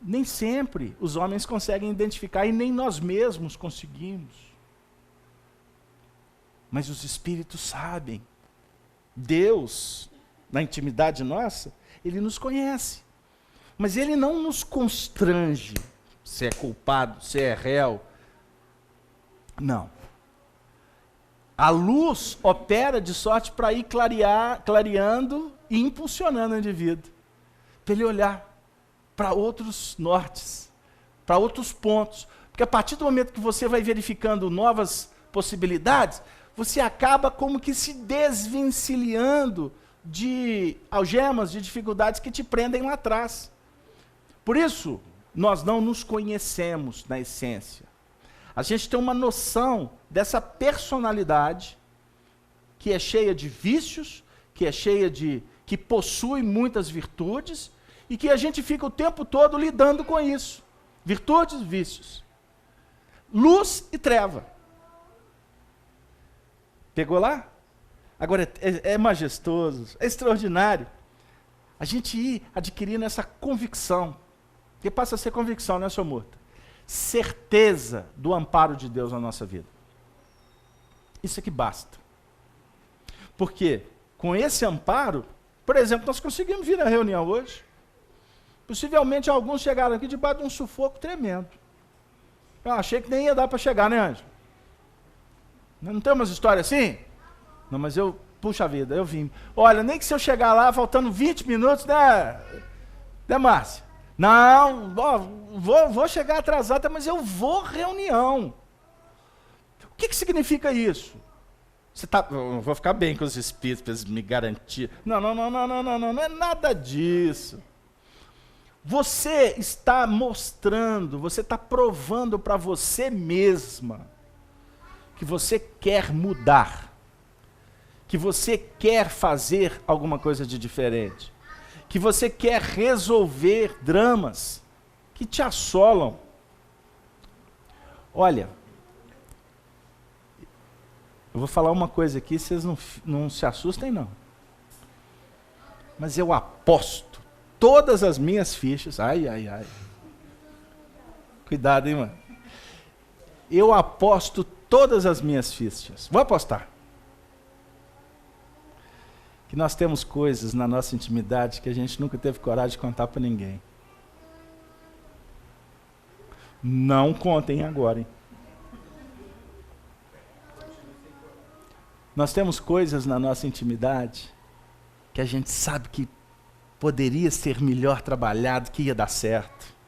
Nem sempre os homens conseguem identificar e nem nós mesmos conseguimos. Mas os espíritos sabem. Deus, na intimidade nossa, Ele nos conhece. Mas Ele não nos constrange se é culpado, se é réu. Não. A luz opera de sorte para ir clareando e impulsionando o indivíduo. Para ele olhar para outros nortes, para outros pontos. Porque a partir do momento que você vai verificando novas possibilidades, você acaba como que se desvencilhando de algemas, de dificuldades que te prendem lá atrás. Por isso, nós não nos conhecemos na essência. A gente tem uma noção dessa personalidade que é cheia de vícios, que é cheia de... que possui muitas virtudes e que a gente fica o tempo todo lidando com isso. Virtudes, vícios. Luz e treva. Pegou lá? Agora, é majestoso, é extraordinário a gente ir adquirindo essa convicção, que passa a ser convicção, não é, senhor Murta? Certeza do amparo de Deus na nossa vida. Isso é que basta. Porque com esse amparo, por exemplo, nós conseguimos vir à reunião hoje. Possivelmente alguns chegaram aqui debaixo de um sufoco tremendo. Eu achei que nem ia dar para chegar, né, Ângelo? Não tem umas histórias assim? Não, mas eu, puxa vida, eu vim. Olha, nem que se eu chegar lá faltando 20 minutos, né, Márcia? Não, vou chegar atrasado, mas eu vou à reunião. O que significa isso? Eu vou ficar bem com os espíritos para eles me garantir. Não é nada disso. Você está mostrando, você está provando para você mesma que você quer mudar, que você quer fazer alguma coisa de diferente, que você quer resolver dramas que te assolam. Olha, eu vou falar uma coisa aqui, vocês não se assustem não. Mas eu aposto todas as minhas fichas, ai. Cuidado, hein, mano. Eu aposto todas as minhas fichas. Vou apostar. Que nós temos coisas na nossa intimidade que a gente nunca teve coragem de contar para ninguém. Não contem agora, hein? Nós temos coisas na nossa intimidade que a gente sabe que poderia ser melhor trabalhado, que ia dar certo.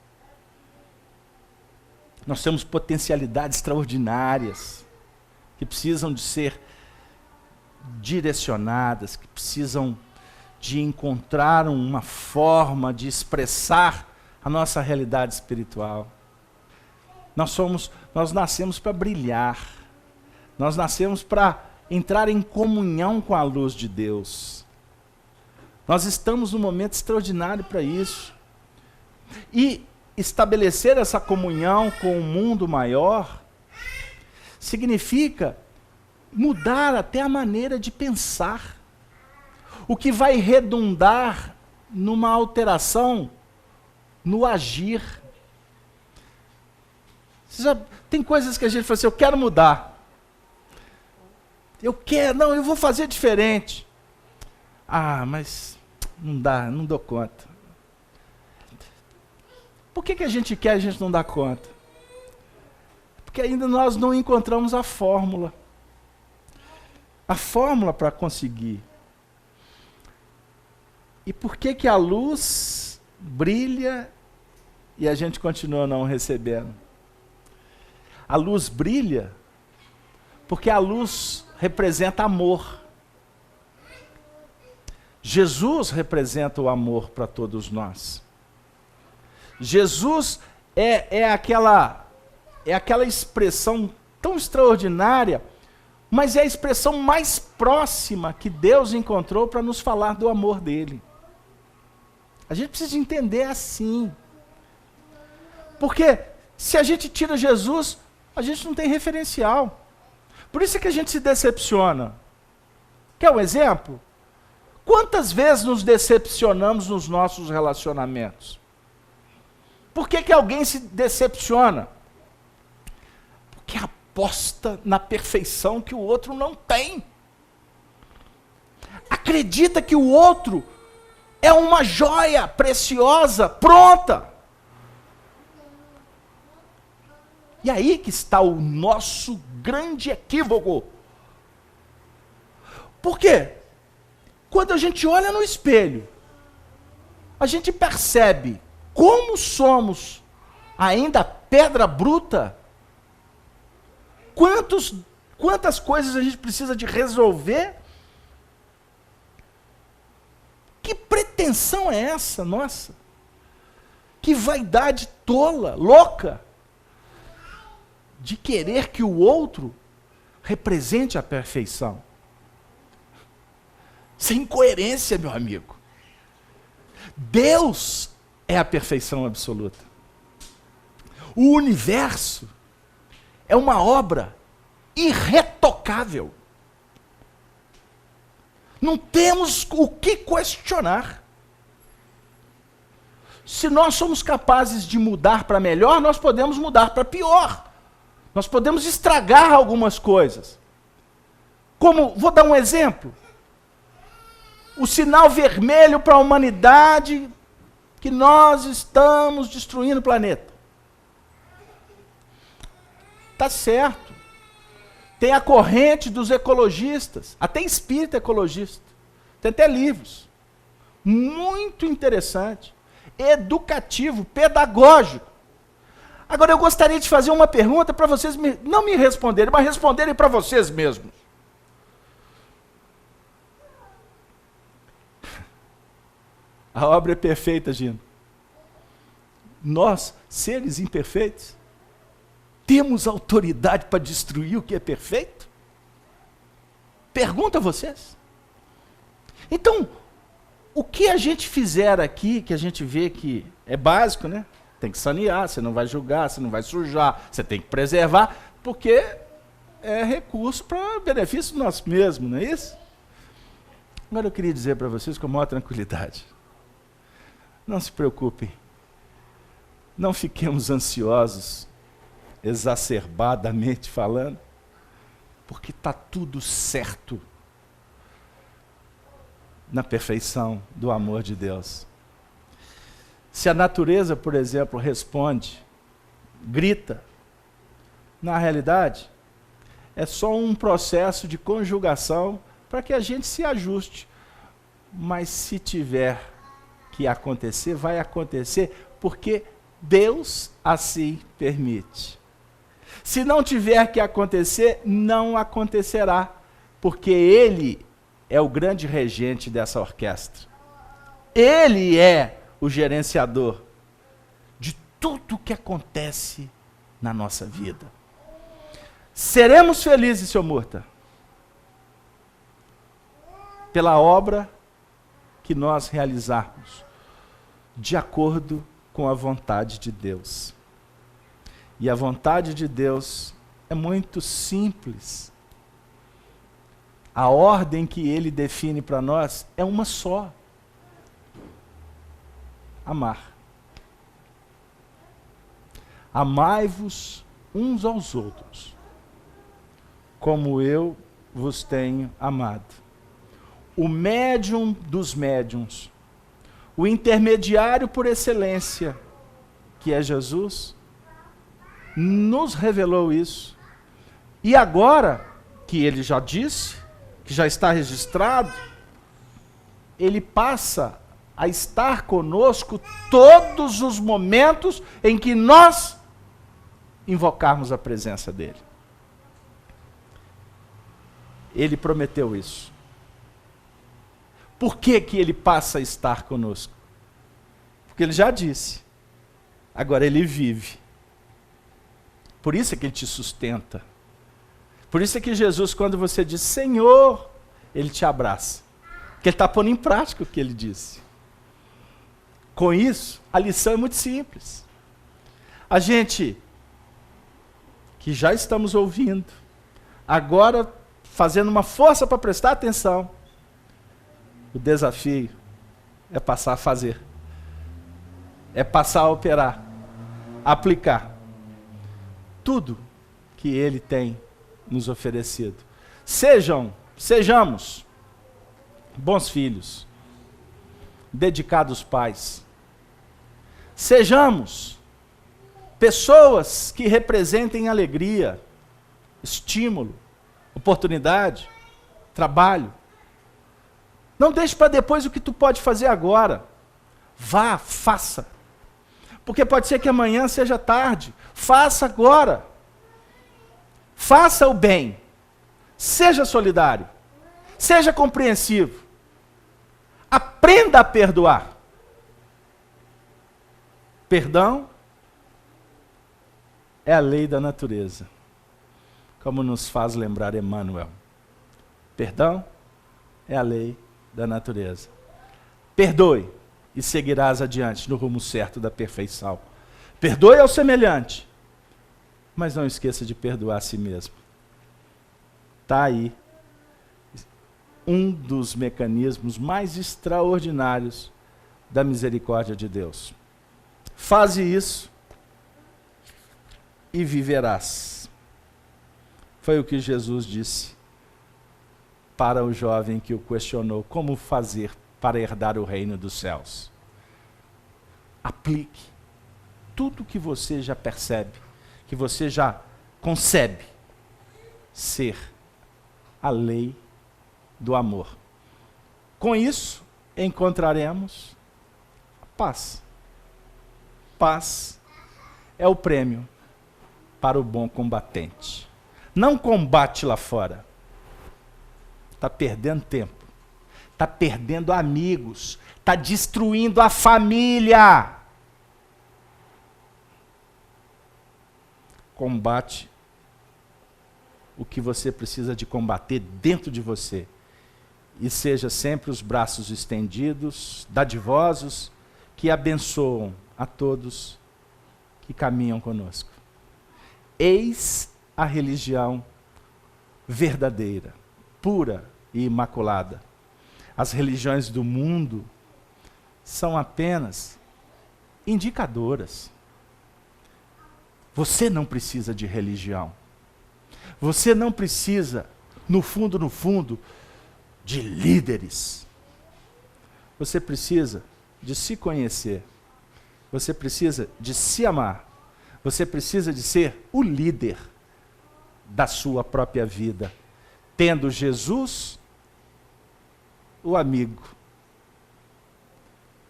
Nós temos potencialidades extraordinárias que precisam de ser direcionadas, que precisam de encontrar uma forma de expressar a nossa realidade espiritual. Nós nascemos para brilhar. Nós nascemos para entrar em comunhão com a luz de Deus. Nós estamos num momento extraordinário para isso. E estabelecer essa comunhão com o mundo maior significa mudar até a maneira de pensar, o que vai redundar numa alteração no agir. Tem coisas que a gente fala assim, eu quero mudar. Eu vou fazer diferente. Ah, mas não dá, não dou conta. Por que a gente quer e a gente não dá conta? Porque ainda nós não encontramos a fórmula. A fórmula para conseguir. E por que a luz brilha e a gente continua não recebendo? A luz brilha porque a luz representa amor. Jesus representa o amor para todos nós. Jesus é aquela expressão tão extraordinária, mas é a expressão mais próxima que Deus encontrou para nos falar do amor dele. A gente precisa entender assim. Porque se a gente tira Jesus, A gente não tem referencial. Por isso é que a gente se decepciona. Quer um exemplo? Quantas vezes nos decepcionamos nos nossos relacionamentos? Por que alguém se decepciona? Porque aposta na perfeição que o outro não tem. Acredita que o outro é uma joia preciosa, pronta. E aí que está o nosso grande equívoco. Por quê? Quando a gente olha no espelho, a gente percebe como somos ainda pedra bruta. Quantas coisas a gente precisa de resolver? Que pretensão é essa, nossa? Que vaidade tola, louca, de querer que o outro represente a perfeição. Isso é incoerência, meu amigo. Deus é a perfeição absoluta. O universo é uma obra irretocável. Não temos o que questionar. Se nós somos capazes de mudar para melhor, nós podemos mudar para pior. Nós podemos estragar algumas coisas. Como, vou dar um exemplo. O sinal vermelho para a humanidade que nós estamos destruindo o planeta. Tá certo. Tem a corrente dos ecologistas, até espírita ecologista. Tem até livros. Muito interessante. Educativo, pedagógico. Agora eu gostaria de fazer uma pergunta para vocês não me responderem, mas responderem para vocês mesmos. A obra é perfeita, Gino. Nós, seres imperfeitos, temos autoridade para destruir o que é perfeito? Pergunto a vocês. Então, o que a gente fizer aqui, que a gente vê que é básico, né? Tem que sanear, você não vai julgar, você não vai sujar, você tem que preservar, porque é recurso para benefício de nós mesmos, não é isso? Agora eu queria dizer para vocês com a maior tranquilidade. Não se preocupem. Não fiquemos ansiosos, exacerbadamente falando, porque está tudo certo na perfeição do amor de Deus. Se a natureza, por exemplo, responde, grita, na realidade, é só um processo de conjugação para que a gente se ajuste. Mas se tiver que acontecer, vai acontecer, porque Deus assim permite. Se não tiver que acontecer, não acontecerá, porque Ele é o grande regente dessa orquestra. Ele é o gerenciador de tudo que acontece na nossa vida. Seremos felizes, seu Murta, pela obra que nós realizarmos, de acordo com a vontade de Deus. E a vontade de Deus é muito simples. A ordem que Ele define para nós é uma só. Amar. Amai-vos uns aos outros, como eu vos tenho amado. O médium dos médiuns, o intermediário por excelência, que é Jesus, nos revelou isso. E agora, que Ele já disse, que já está registrado, Ele passa a estar conosco todos os momentos em que nós invocarmos a presença dEle. Ele prometeu isso. Por que que Ele passa a estar conosco? Porque Ele já disse. Agora Ele vive. Por isso é que Ele te sustenta. Por isso é que Jesus, quando você diz Senhor, Ele te abraça. Porque Ele está pondo em prática o que Ele disse. Com isso, a lição é muito simples. A gente que já estamos ouvindo, agora fazendo uma força para prestar atenção, o desafio é passar a fazer, é passar a operar, aplicar tudo que Ele tem nos oferecido. Sejamos bons filhos, dedicados pais. Sejamos pessoas que representem alegria, estímulo, oportunidade, trabalho. Não deixe para depois o que tu pode fazer agora. Vá, faça. Porque pode ser que amanhã seja tarde. Faça agora. Faça o bem. Seja solidário. Seja compreensivo. Aprenda a perdoar. Perdão é a lei da natureza, como nos faz lembrar Emmanuel. Perdão é a lei da natureza. Perdoe e seguirás adiante no rumo certo da perfeição. Perdoe ao semelhante, mas não esqueça de perdoar a si mesmo. Está aí um dos mecanismos mais extraordinários da misericórdia de Deus. Faze isso e viverás. Foi o que Jesus disse para o jovem que o questionou: como fazer para herdar o reino dos céus? Aplique tudo que você já percebe, que você já concebe ser a lei do amor. Com isso, encontraremos paz. Paz é o prêmio para o bom combatente. Não combate lá fora. Está perdendo tempo. Está perdendo amigos. Está destruindo a família. Combate o que você precisa de combater dentro de você. E seja sempre os braços estendidos, dadivosos, que abençoam a todos que caminham conosco. Eis a religião verdadeira, pura e imaculada. As religiões do mundo são apenas indicadoras. Você não precisa de religião. Você não precisa, no fundo, de líderes. Você precisa de se conhecer. Você precisa de se amar. Você precisa de ser o líder da sua própria vida, tendo Jesus, o amigo,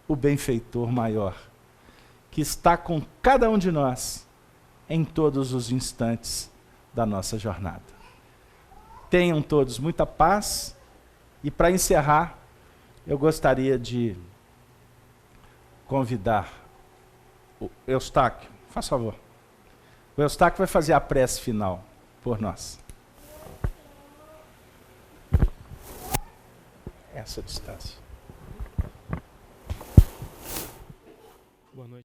o benfeitor maior, que está com cada um de nós em todos os instantes da nossa jornada. Tenham todos muita paz. E para encerrar, eu gostaria de convidar o Eustáquio, faz favor. O Eustáquio vai fazer a prece final por nós. Essa distância.